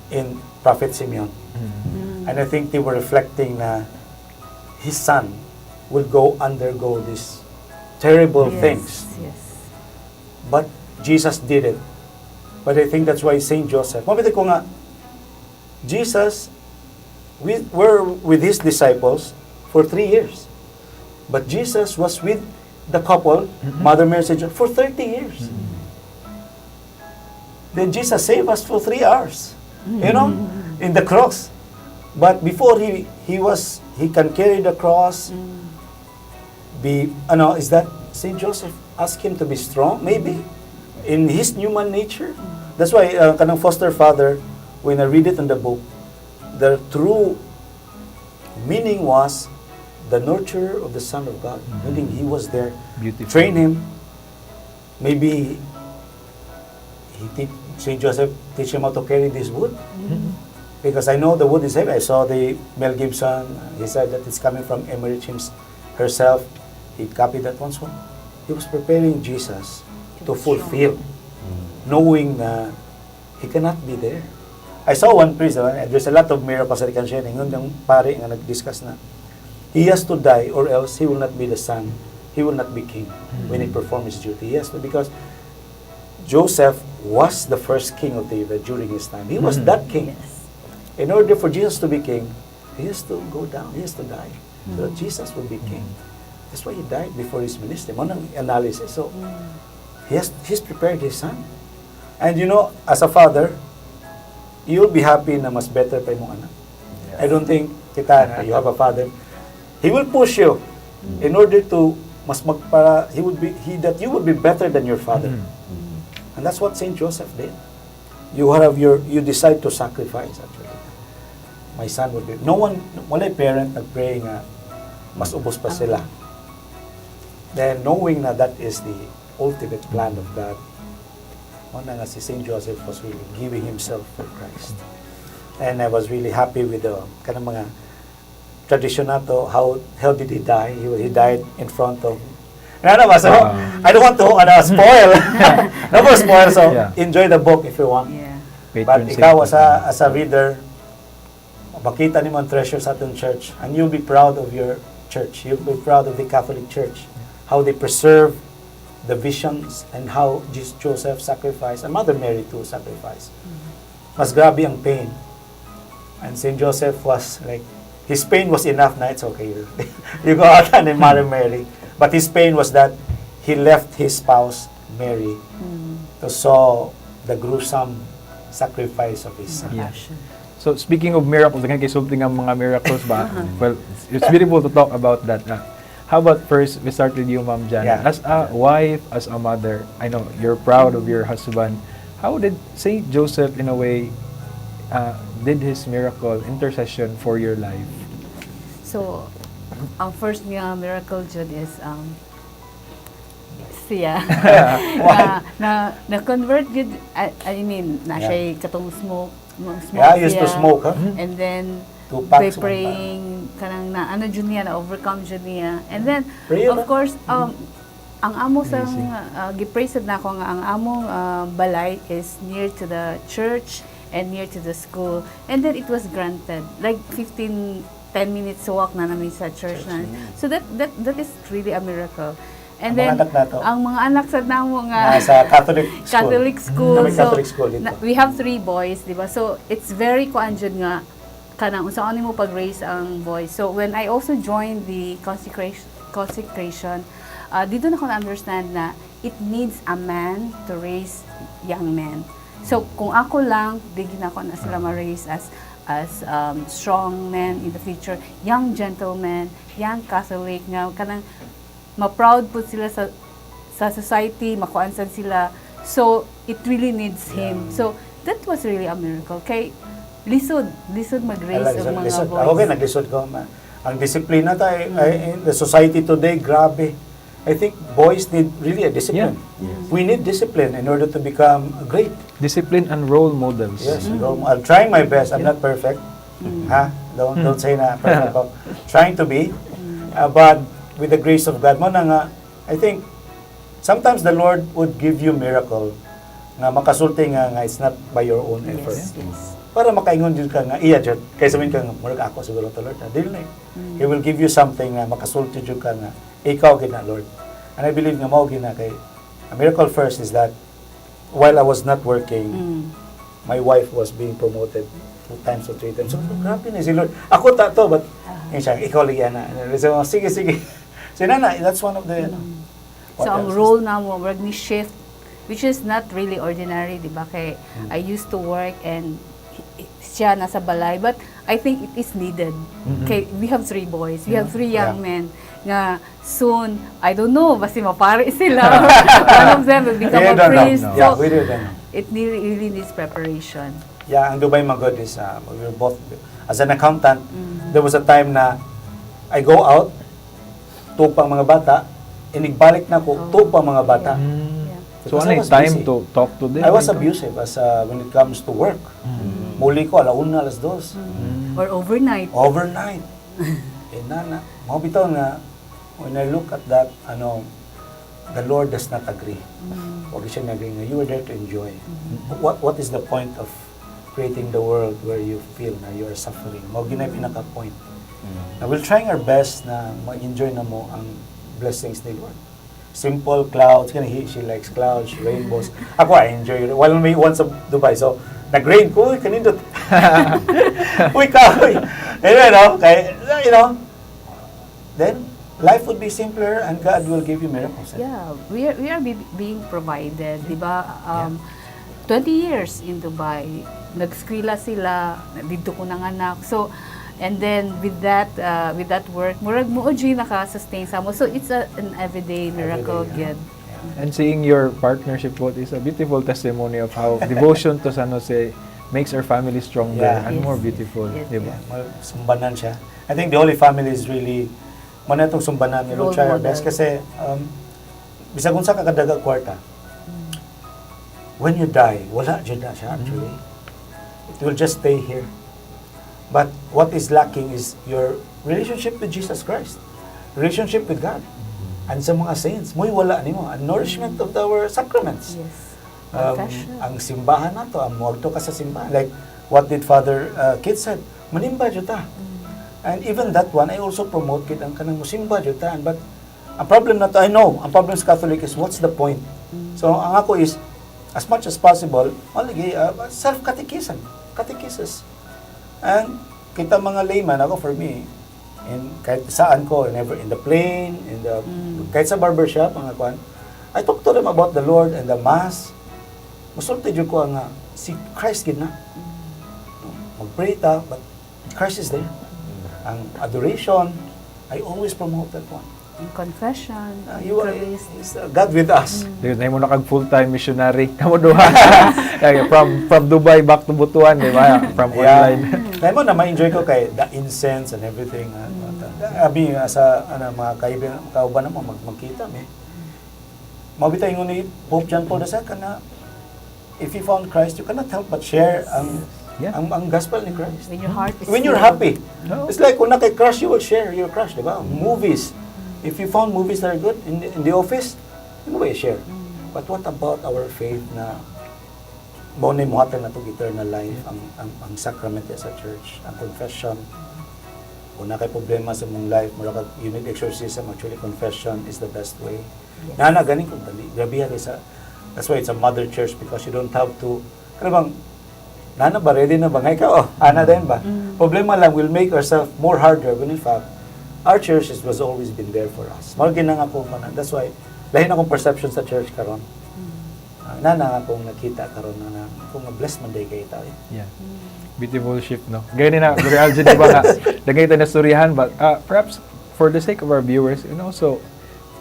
in Prophet Simeon. And I think they were reflecting na his son will undergo these terrible things. Yes. But Jesus did it. But I think that's why Saint Joseph, mabiti ko nga, Jesus were with his disciples for 3 years. But Jesus was with the couple, Mother Mary and Joseph, for 30 years. Then Jesus saved us for 3 hours, you know, in the cross. But before he can carry the cross, is that Saint Joseph asked him to be strong, maybe, in his human nature. That's why kanang foster father, when I read it in the book, the true meaning was the nurture of the Son of God. Meaning he was there, beautiful. Train him. Maybe Saint Joseph teach him how to carry this wood. Because I know the wood is heavy. I saw the Mel Gibson. He said that it's coming from Emery herself. He copied that one. So he was preparing Jesus to fulfill, knowing that he cannot be there. I saw one priest. There's a lot of miracles that he can share. Ngayon yung pare nga nag-discuss na he has to die or else he will not be the son. He will not be king when he performs his duty. He has to, because Joseph was the first king of David during his time. He was that king. Yes. In order for Jesus to be king, he has to go down, he has to die, so that Jesus will be king. That's why he died before his ministry. One analysis. So, he's prepared his son. And you know, as a father, you'll be happy na mas better pa yung anak. I don't think kita, you have a father, he will push you in order to that you would be better than your father. And that's what Saint Joseph did. You decide to sacrifice actually. My son would be, wala parent nag-pray nga mas ubos pa sila. Then knowing na that is the ultimate plan of God, na nga si Saint Joseph was really giving himself for Christ. And I was really happy with the kanang mga tradition nato. How did he die? He died in front of. I don't want to spoil. No spoil. So enjoy the book if you want. Yeah. But ikaw as a reader, makita ni mo ang treasure sa ating church, and you'll be proud of your church. You'll be proud of the Catholic Church, how they preserve the visions and how Joseph sacrificed, and Mother Mary too sacrificed. Mas grabe ang pain And Saint Joseph was like, his pain was enough na it's okay. You go out and marry Mary. But his pain was that he left his spouse, Mary, to saw the gruesome sacrifice of his son. Yeah. So speaking of miracles, again, kisulting ang mga miracles ba? Well, it's beautiful to talk about that. How about first, we start with you, Ma'am Jan. Yeah. As a wife, as a mother, I know you're proud of your husband. How did Saint Joseph, in a way, did his miracle intercession for your life? So, ang first nga miracle dyan is siya na convert yun, I mean, na siya katong smoke Yeah, I used to siya. smoke, huh? And then, Two by packs one praying, kanang na, ano dyan niya, na overcome dyan niya. And then, Prayer of ba? course, ang amo sa, gipraised na ako nga, ang among balay is near to the church and near to the school. And then, it was granted. Like, 10 minutes walk na namin sa church na. So, that is really a miracle. And Ang then, mga anak nato? ang mga anak sa namo nga, Sa Catholic school. Catholic school. Kami Catholic school dito. We have 3 boys, di ba? So, it's very kuanjud nga, kanang unsa mo pag-raise ang boys. So, when I also joined the consecration, dito na ko na-understand na it needs a man to raise young men. So, kung ako lang, di na ako na sila ma-raise as strong men in the future, young gentlemen, young Catholic nga, kanang ma-proud po sila sa society, makuansan sila. So, it really needs him. So, that was really a miracle. Kay, lisod mag-raise ang mga boys. Okay, naglisod ko. Ang disiplina tayo, in the society today, grabe. I think boys need really a discipline. We need discipline in order to become great. Discipline and role models. Yes, I'm trying my best. I'm not perfect. Don't say na perfect. But trying to be. But with the grace of God, mo na nga, I think, sometimes the Lord would give you miracle nga makasulti nga it's not by your own effort. Yes. Para makaingon din ka nga, iya dyan, kaysa sabihin ka nga, murag ako siguro to Lord. Dili na. He will give you something nga makasulti dyan ka nga, ikaw gina Lord. And I believe nga mao gina kay, a miracle first is that, while I was not working, my wife was being promoted 2 times or 3 times. So, grabe na si Lord. Ako tato, but, ikaw lagi na. So, sige. So, that's one of the, So, ang role na mo, wag ni shift, which is not really ordinary, di ba? Kay, I used to work and siya nasa balay, but I think it is needed. Okay, we have 3 boys, we have 3 young men, nga soon, I don't know, basta mapare sila. One of them will become a priest. No. Yeah, we don't know. It really needs preparation. Yeah, ang Dubai Magod is, we were both, as an accountant, there was a time na I go out, tupang mga bata, inigbalik na ko, tupang mga bata. So, Because ano I yung was time busy. to talk to them? I was abusive as when it comes to work. Muli ko, 1:00, 2:00. Or overnight. Overnight. Nana, mga bitaw nga, when I look at that, the Lord does not agree. Huwag siya nag-agree nga, you are there to enjoy. What is the point of creating the world where you feel na you are suffering? Huwag yun na pinaka-point. Now, we're trying our best na ma-enjoy na mo ang blessings ni Lord. Simple clouds, she likes clouds, rainbows. Ako, I enjoy it. While may once sa Dubai, so, nag-rain ko, kanindot. Uy, kahoy. Then, life would be simpler and God will give you miracles. Yeah, we are being provided, di ba? 20 years in Dubai, nag-eskwela sila, dito ko nanganak. So, and then with that work, murag mo oji naka-sustain sa mo. So it's an everyday miracle, Everyday, God. And seeing your partnership both is a beautiful testimony of how devotion to San Jose makes our family stronger and Yes. more beautiful. Yes. Diba? Sumbanan siya. I think the Holy Family is really, muna itong sumbanan. We will Role try our model. best kasi, bisag unsa ka kadaga kwarta, when you die, wala dyan na siya actually. It will just stay here. But what is lacking is your relationship with Jesus Christ, relationship with God, and sa mga saints. Muy wala nimo, ang nourishment of our sacraments. Yes. Ang simbahan nato, ang muagto ka sa simbahan. Like what did Father Kit said, manimba jud ta. And even that one, I also promote kit ang kanang musimba jud ta. But ang problem nato, I know, ang problem sa Catholic is what's the point? So ang ako is, as much as possible, self-catechesis. And kita mga layman, ako for me, and kahit saan ko, never in the plane, kahit sa barbershop, mga kwan, I talk to them about the Lord and the Mass. Musulti dyan ko nga, si Christ gid na. Mag-pray ta, but Christ is there. Ang adoration, I always promote that one. In confession, You are praise. is God with us. Dahil na mo na kag full-time missionary. Kamo duha. Kaya from Dubai back to Butuan, di ba? From online. Kaya mo na ma-enjoy ko kay the incense and everything. Abi sa mga kauban mo magkita me. Mabitay ngun ni Pope John Paul II na if you found Christ, you cannot help but share ang gospel ni Christ. When your heart is When you're filled. happy. It's like kung na kay crush, you will share your crush, di ba? Movies. If you found movies that are good in the office, you know you share. But what about our faith na mo na muhatag na itong eternal life, ang sacrament sa church, ang confession. Kung na kay problema sa mong life, mura ka, you need exorcism, actually confession is the best way. Yes. Nana, ganing kung dali. Grabe yan that's why it's a mother church because you don't have to, kaya bang, Nana ba, ready na ba? Ngay ka, ana din ba? Problema lang, we'll make ourselves more harder when in fact, our church was always been there for us. Mga ginang ako man. That's why, lahin akong perception sa church karon. Nana akong nakita karon na kung blessed man day kayo tayo. Yeah. Beautiful shift, no? Ganyan na, Brother Algie, di ba nga, lagay tayo na storyahan, but perhaps for the sake of our viewers, and also,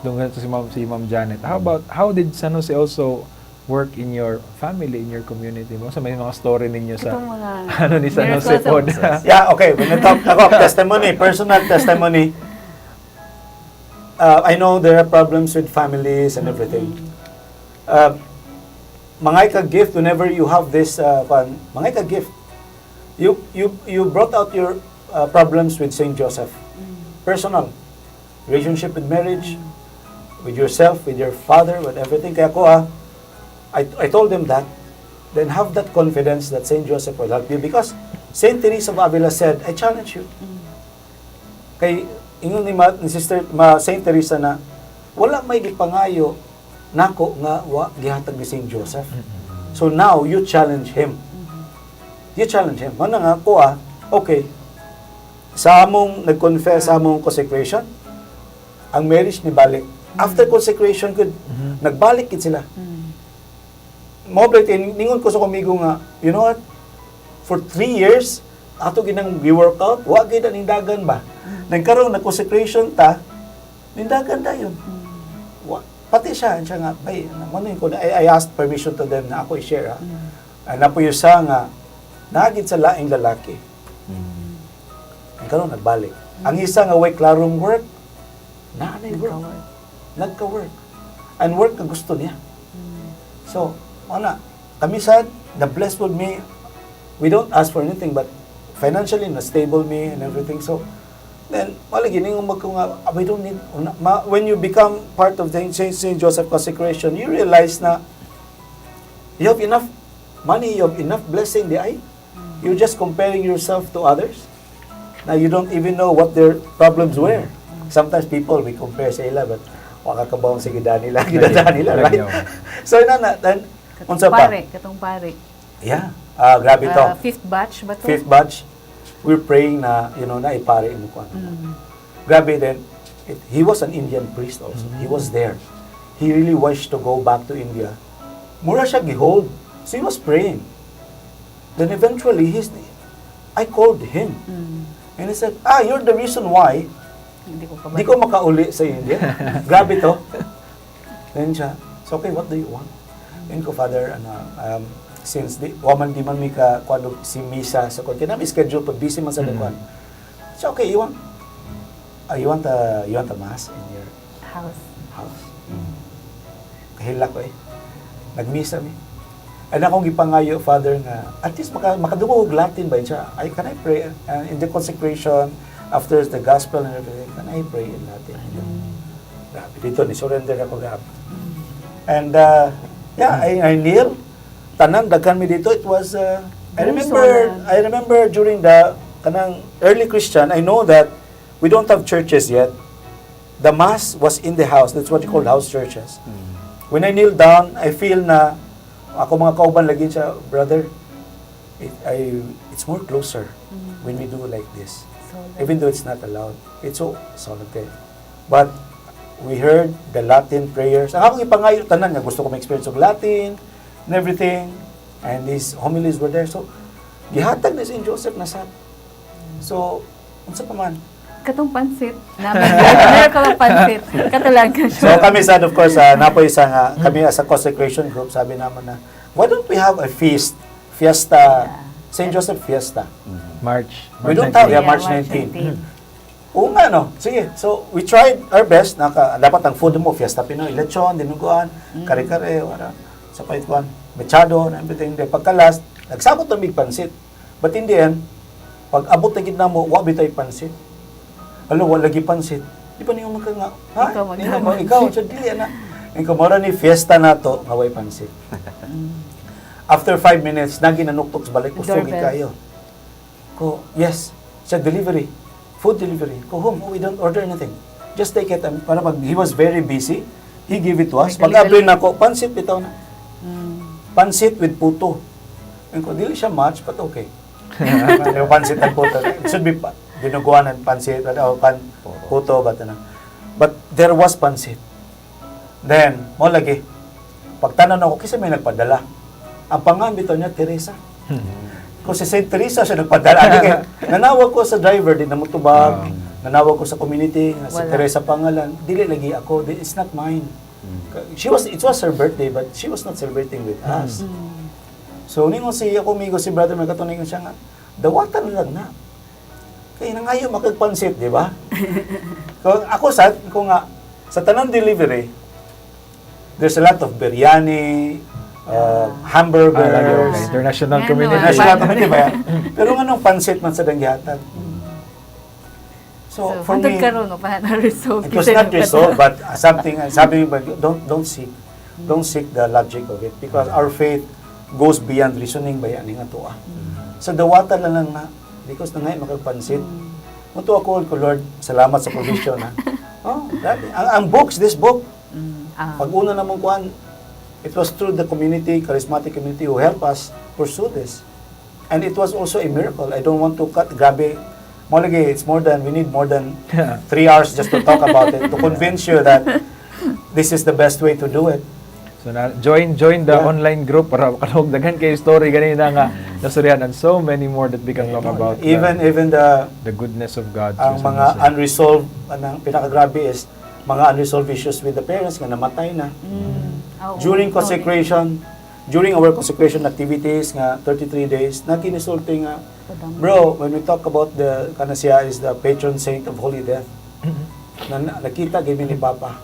doon ganito si Ma'am Janet, how did San Jose also work in your family, in your community mo? So may mga story ninyo sa, Itong mga ni San Jose po. Yeah, okay. When I talk ako, testimony, personal testimony, I know there are problems with families and everything. Mangay ka gift whenever you have this, mangay ka gift. You brought out your problems with Saint Joseph. Personal. Relationship with marriage, with yourself, with your father, with everything. Kaya ko I told them that, then have that confidence that Saint Joseph will help you because Saint Teresa of Avila said, I challenge you. Kay ingon ni Sister Saint Teresa na wala may gipangayo nako nga wa gihatag ni Saint Joseph. So now you challenge him. You challenge him. Mana nga ko okay. Sa among nag-confess sa among consecration, ang marriage ni balik. After consecration gud, nagbalik gid sila. Mobile ningon ko sa kumigo nga, you know what? For 3 years, ato ginang gi-workout, wa gid ang nindagan ba? Nagkaroon na consecration ta, nindagan dayon. Pati siya nga, bay, manuhin ko na, I asked permission to them na ako i-share napuyusa nga, nagid sa laing lalaki. Nagkaroon, nagbalik. Ang isa nga way klarong work, naanay work. Nagka-work. And work na gusto niya. So, kami sad, the blessed with me, we don't ask for anything, but financially, na-stable me and everything. So, then, wala gining we don't need, when you become part of the St. Joseph consecration, you realize na you have enough money, you have enough blessing, you're just comparing yourself to others. Now, you don't even know what their problems were. Sometimes people, we compare sa ila, but wakakabawang sa gida nila, right? So, then, unsa pa? Katong pare. Yeah. Grabe to. Fifth batch ba to? Fifth batch. We're praying na, na ipare mo ko. Grabe then, he was an Indian priest also. He was there. He really wished to go back to India. Mura siya gihold. So he was praying. Then eventually, I called him. And he said, you're the reason why di ko makauli sa India. Grabe to. Then siya, so okay, what do you want? Then ko, Father, since di man mi ka kuano si misa sa kon kinami schedule pag busy man sa lugar. So okay, you want a mass in your house. Kahila ko nagmisa mi. And akong gipangayo, Father, nga at least makadungog Latin ba siya? Can I pray in the consecration after the gospel and everything? Can I pray in Latin? Grabe dito ni surrender ako grabe. And I kneel. Tanan daghan mi dito. It was I remember during the kanang early Christian, I know that we don't have churches yet. The mass was in the house. That's what you call house churches. When I kneel down, I feel na ako mga kauban lagi siya, brother, it's more closer. when we do like this. Solemn. Even though it's not allowed. It's so solemn. But we heard the Latin prayers. Ang akong ipangayo tanan nga gusto ko ma-experience of Latin and everything. And these homilies were there. So, gihatag na si Joseph na sa. So, unsa pa man. Katong pansit. Miracle of pansit. Katulaga So siya. kami sad of course napo isa nga kami as a consecration group sabi naman na why don't we have a fiesta St. Joseph Fiesta. March. We don't 19. have March 19. Oo nga no. Sige. So we tried our best dapat ang food mo fiesta Pinoy, lechon, dinuguan, kare-kare, wala sa paitwan, mechado, and everything. Then pagka-last, nagsabot ng big pansit. But in the end, pag abot na gid namo, wa bitay pansit. Alo, wala lagi pansit. Di pa niyo maka nga, ha? Ikaw Di mo, ikaw, so dili na. Ikaw, mara ni fiesta na to, nga way pansit. After 5 minutes, nagi nanuktok sa balik, usog Doorbell. kayo. Ko, yes, sa delivery, food delivery. Ko, home, we don't order anything. Just take it. Para pag he was very busy, he give it to us. Pag Dali-dali. abrin na ko, pansit bitaw na. Pansit with puto. And ko, dili siya much, but okay. Pansit and puto. It should be dinuguan and pansit, puto, but there was pansit. Then, mo lagi, pagtanan ako, kasi may nagpadala. Ang pangan bitaw niya, Teresa. Kung si St. Teresa siya nagpadala. Kaya, nanawag ko sa driver, di na mutubag. Nanawag ko sa community, na si Wala. Teresa pangalan. Dili lagi ako, it's not mine. It was her birthday, but she was not celebrating with us. So, ningon si ako, amigo, si brother, may katuningon siya nga, dawatan lang na. Kaya nangayo makagpansit, di ba? Kung ako kung nga, sa tanang delivery, there's a lot of biryani, hamburgers, International Yan, community. national community ba yan? Pero nga nung pansit man sa danggihatan. So, So, for hantod me, karon no pa na-resolve. it was not resolved, but something, sabi mo, don't seek the logic of it, because our faith goes beyond reasoning ba yan, nga tuwa. So, dawatan na lang na, because na ngayon makagpansit. Muto ako, Lord, salamat sa provision, ha? Oh, ang books, this book, pag una namang kuhan, it was through the community, charismatic community, who helped us pursue this. And it was also a miracle. I don't want to grabe, Molagi, we need more than 3 hours just to talk about it, to convince you that this is the best way to do it. So join the online group para kalog daghan kay story ganina nga nasurihan and so many more that we can talk about. Even the goodness of God. ang through mga San Jose. unresolved, ang pinakagrabe is mga unresolved issues with the parents nga namatay na. During consecration, during our consecration activities nga 33 days, nagkinisulti nga, bro, when we talk about the kanasya is the patron saint of holy death. Nakita gimi ni Papa.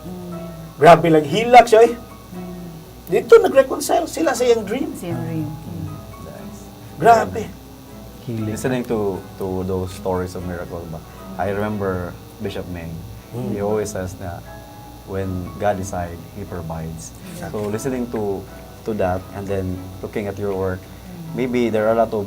Grabe lang, hilak siya eh. Dito nag-reconcile sila sa iyang dream. Grabe. Healing. Listening to those stories of miracle, I remember Bishop Meng. He always says na when God decides, He provides. So listening to that and then looking at your work, maybe there are a lot of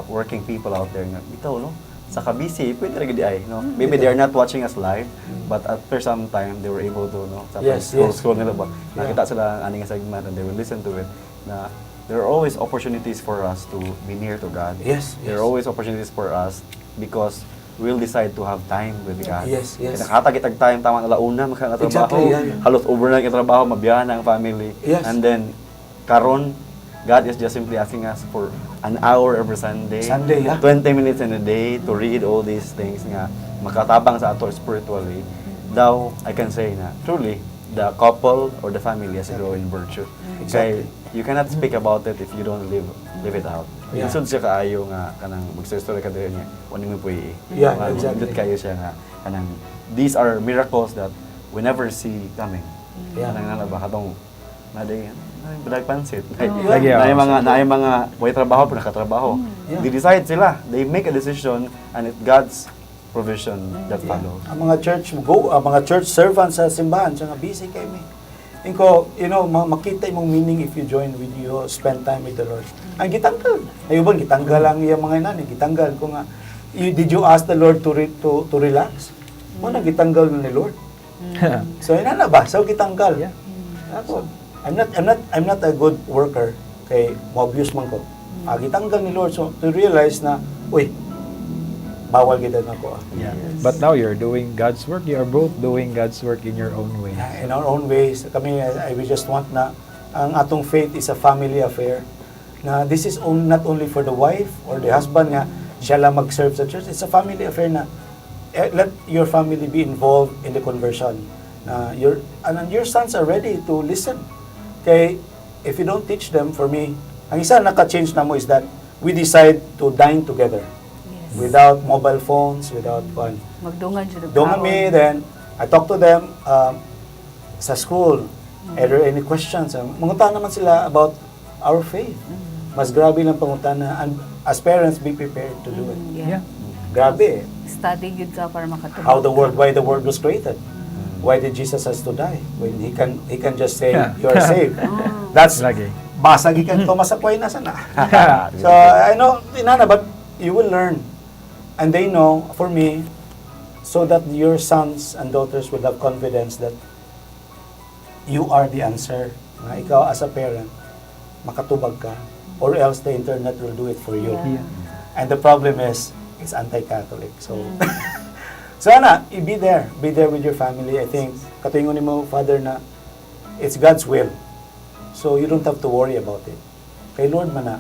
working people out there nga bitaw no sa kabisi pwede ra gid ay no, maybe they are not watching us live, but after some time they were able to no sa scroll nila ba nakita sila ang aning segment and they will listen to it na there are always opportunities for us to be near to God. There are always opportunities for us because we'll decide to have time with God. Nakatag itag time tama na launa makatrabaho, halos overnight yung trabaho, mabiyahan ang family, and then karon God is just simply asking us for an hour every Sunday, 20 minutes in a day to read all these things nga makatabang sa ato spiritually. Daw, I can say na truly, the couple or the family has to grow in virtue. Kaya you cannot speak about it if you don't live it out. Isod siya kaayo nga kanang magstory ka diri niya, wani mo puyi. Exactly. Kayo siya nga kanang these are miracles that we never see coming. Kanang nana ba katong naday budak pansit. Na mga way trabaho pero nakatrabaho. They decide sila. They make a decision and it's God's provision that follows. Ang mga church servants sa simbahan, siya nga busy kay me. Inko, makita imong meaning if you join with you, spend time with the Lord. Ang gitanggal. Ayuban gitanggal ang iya mga inani, gitanggal ko nga. Did you ask the Lord to relax? Mo na gitanggal ni Lord. So ina na ba? So gitanggal. Ako, I'm not a good worker kay mo abuse man ko. Gitanggal ni Lord so to realize na, uy, bawal gid ako. Yeah. But now you're doing God's work. You are both doing God's work in your own way. In our own ways, kami, we just want na ang atong faith is a family affair. Na this is not only for the wife or the husband nga siya lang mag-serve sa church. It's a family affair na let your family be involved in the conversion. Your sons are ready to listen. Okay, if you don't teach them, for me, ang isa naka-change na mo is that we decide to dine together. Yes. Without mobile phones, without fun. Magdungan siya. Dungan me, then I talk to them sa school. Are there any questions? Mangutan naman sila about our faith. Mas grabe lang pangutan na, and as parents, be prepared to do it. Yeah. Grabe. Study yun ka para makatulog. Why the world was created. Why did Jesus has to die? When he can just say, you are saved. That's, Lagi. basag ikan to masakway na sana. So, I know, inana, but you will learn. And they know, for me, so that your sons and daughters will have confidence that you are the answer. Na ikaw as a parent, makatubag ka, or else the internet will do it for you. Yeah. And the problem is, it's anti-Catholic. So, sana, be there with your family. I think, katuingon mo, Father, na it's God's will. So, you don't have to worry about it. Kay Lord man na,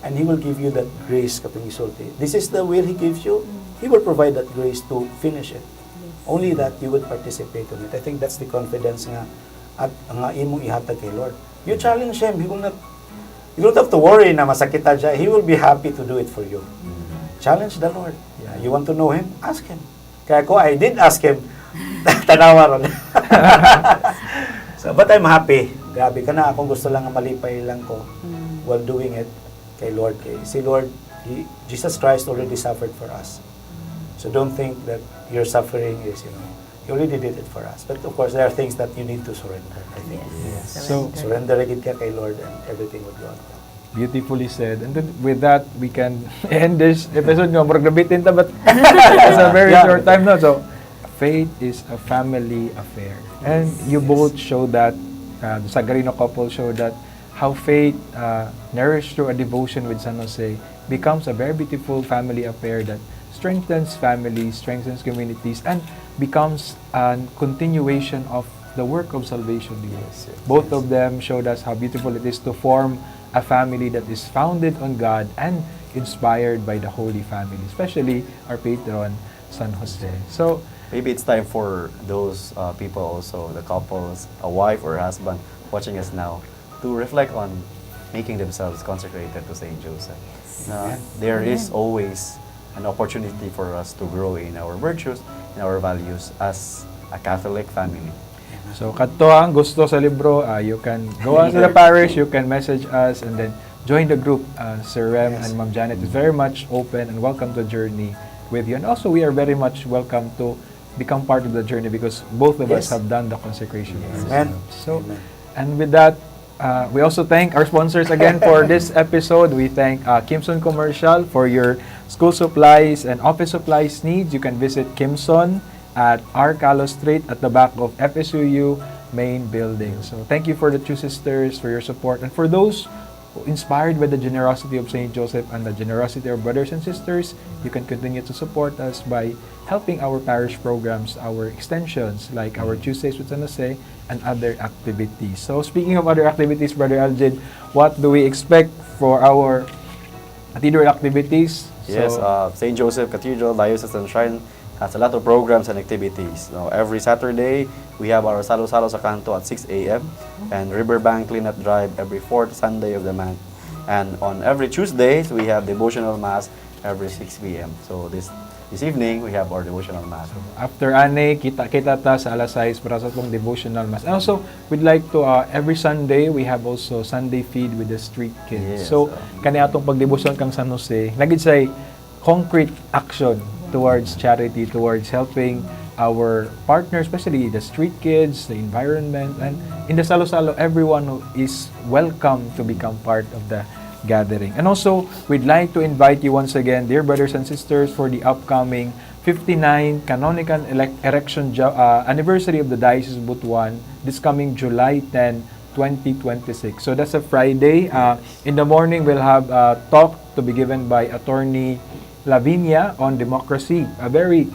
and He will give you that grace kapag isulti. This is the will He gives you. He will provide that grace to finish it. Only that you would participate in it. I think that's the confidence nga at nga imong ihatag kay Lord. You challenge Him. You don't have to worry na masakit siya. He will be happy to do it for you. Challenge the Lord. Yeah. You want to know Him? Ask Him. Kaya ko, I did ask Him. Tanawa ron. So, but I'm happy. Grabe ka na. Kung gusto lang malipay lang ko while doing it kay Lord. Si Lord, Jesus Christ already suffered for us. So don't think that your suffering is, He already did it for us. But of course, there are things that you need to surrender, I think. Yes. So, Surrender agad ka kay Lord and everything will go on. beautifully said. And then with that, we can end this episode. Murag nabitin ta, but it's a very short time now. So, faith is a family affair. And you both show that, the Devoitee-Couple show that how faith, nourished through a devotion with San Jose, becomes a very beautiful family affair that strengthens families, strengthens communities, and becomes a continuation of the work of salvation. Both of them showed us how beautiful it is to form a family that is founded on God and inspired by the Holy Family, especially our patron, San Jose. So, Maybe it's time for those people also, the couples, a wife or husband watching us now, to reflect on making themselves consecrated to Saint Joseph. There is always an opportunity for us to grow in our virtues, in our values as a Catholic family. So, Kadto ang gusto sa libro, you can go out to the parish, you can message us, and then join the group. Sir Rem and Ma'am Janet is very much open and welcome to journey with you. And also, we are very much welcome to become part of the journey because both of us have done the consecration. Amen. So, and with that, we also thank our sponsors again for this episode. We thank Kimson Commercial for your school supplies and office supplies needs. You can visit Kimson at Arcalo Street at the back of FSUU main building. So thank you for the two sisters for your support, and for those inspired by the generosity of Saint Joseph and the generosity of brothers and sisters, you can continue to support us by helping our parish programs, our extensions like our Tuesdays with San Jose and other activities. So speaking of other activities, Brother Aljid, what do we expect for our cathedral activities? Yes, St. Joseph Cathedral Diocesan Shrine has a lot of programs and activities. Now, every Saturday, we have our Salo-Salo sa Kanto at 6 a.m. and Riverbank Cleanup Drive every 4th Sunday of the month. And on every Tuesday, we have Devotional Mass every 6 p.m. So this evening, we have our Devotional Mass. After ane, kita ta sa alas 6 para sa itong devotional mass. And also, we'd like to, every Sunday, we have also Sunday feed with the street kids. Yes, So, kani atong pagdevotion kang San Jose, nagid say concrete action towards charity, towards helping our partners, especially the street kids, the environment, and in the Salo-Salo, everyone who is welcome to become part of the gathering. And also, we'd like to invite you once again, dear brothers and sisters, for the upcoming 59 canonical erection anniversary of the Diocese of Butuan, this coming July 10, 2026. So that's a Friday. In the morning, we'll have a talk to be given by Attorney Lavinia on democracy, a very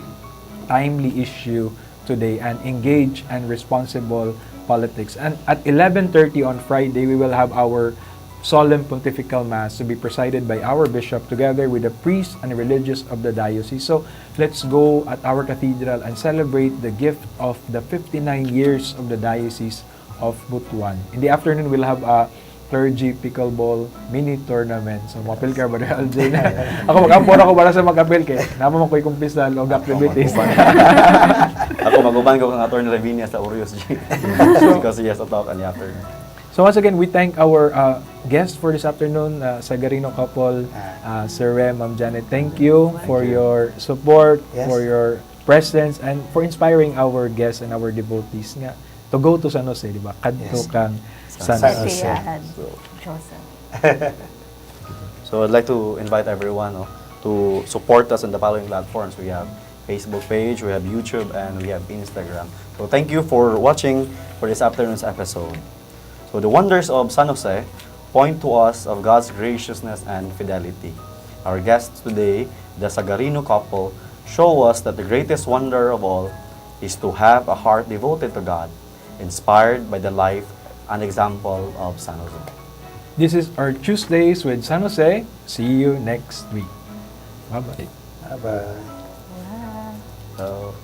timely issue today, and engage and responsible politics. And at 11:30 on Friday, we will have our solemn pontifical mass to be presided by our bishop together with the priests and religious of the diocese. So let's go at our cathedral and celebrate the gift of the 59 years of the diocese of Butuan. In the afternoon, we'll have a clergy pickleball mini tournament. So mapil ka ba rin, Aljain? Ako mag-ampor ako para sa mag-apil kay naman ko'y kumpisal o activities. Ako maguban ko kang attorney Lavinia sa Urios G. Because he has a talk in the afternoon. So once again, we thank our guest for this afternoon, Devoitee-Couple, Sir Rem, Ma'am Janet. Thank you for your support, Yes. for your presence, and for inspiring our guests and our devotees nga to go to San Jose, di ba? Kadto Yes. Kang San San Jose. Jose. Kaya, Joseph. So I'd like to invite everyone to support us on the following platforms. We have Facebook page, we have YouTube, and we have Instagram. So thank you for watching for this afternoon's episode. So the wonders of San Jose point to us of God's graciousness and fidelity. Our guests today, the Devoitee-Couple, show us that the greatest wonder of all is to have a heart devoted to God, inspired by the life and example of San Jose. This is our Tuesdays with San Jose. See you next week. Bye-bye. Bye-bye. Wow. So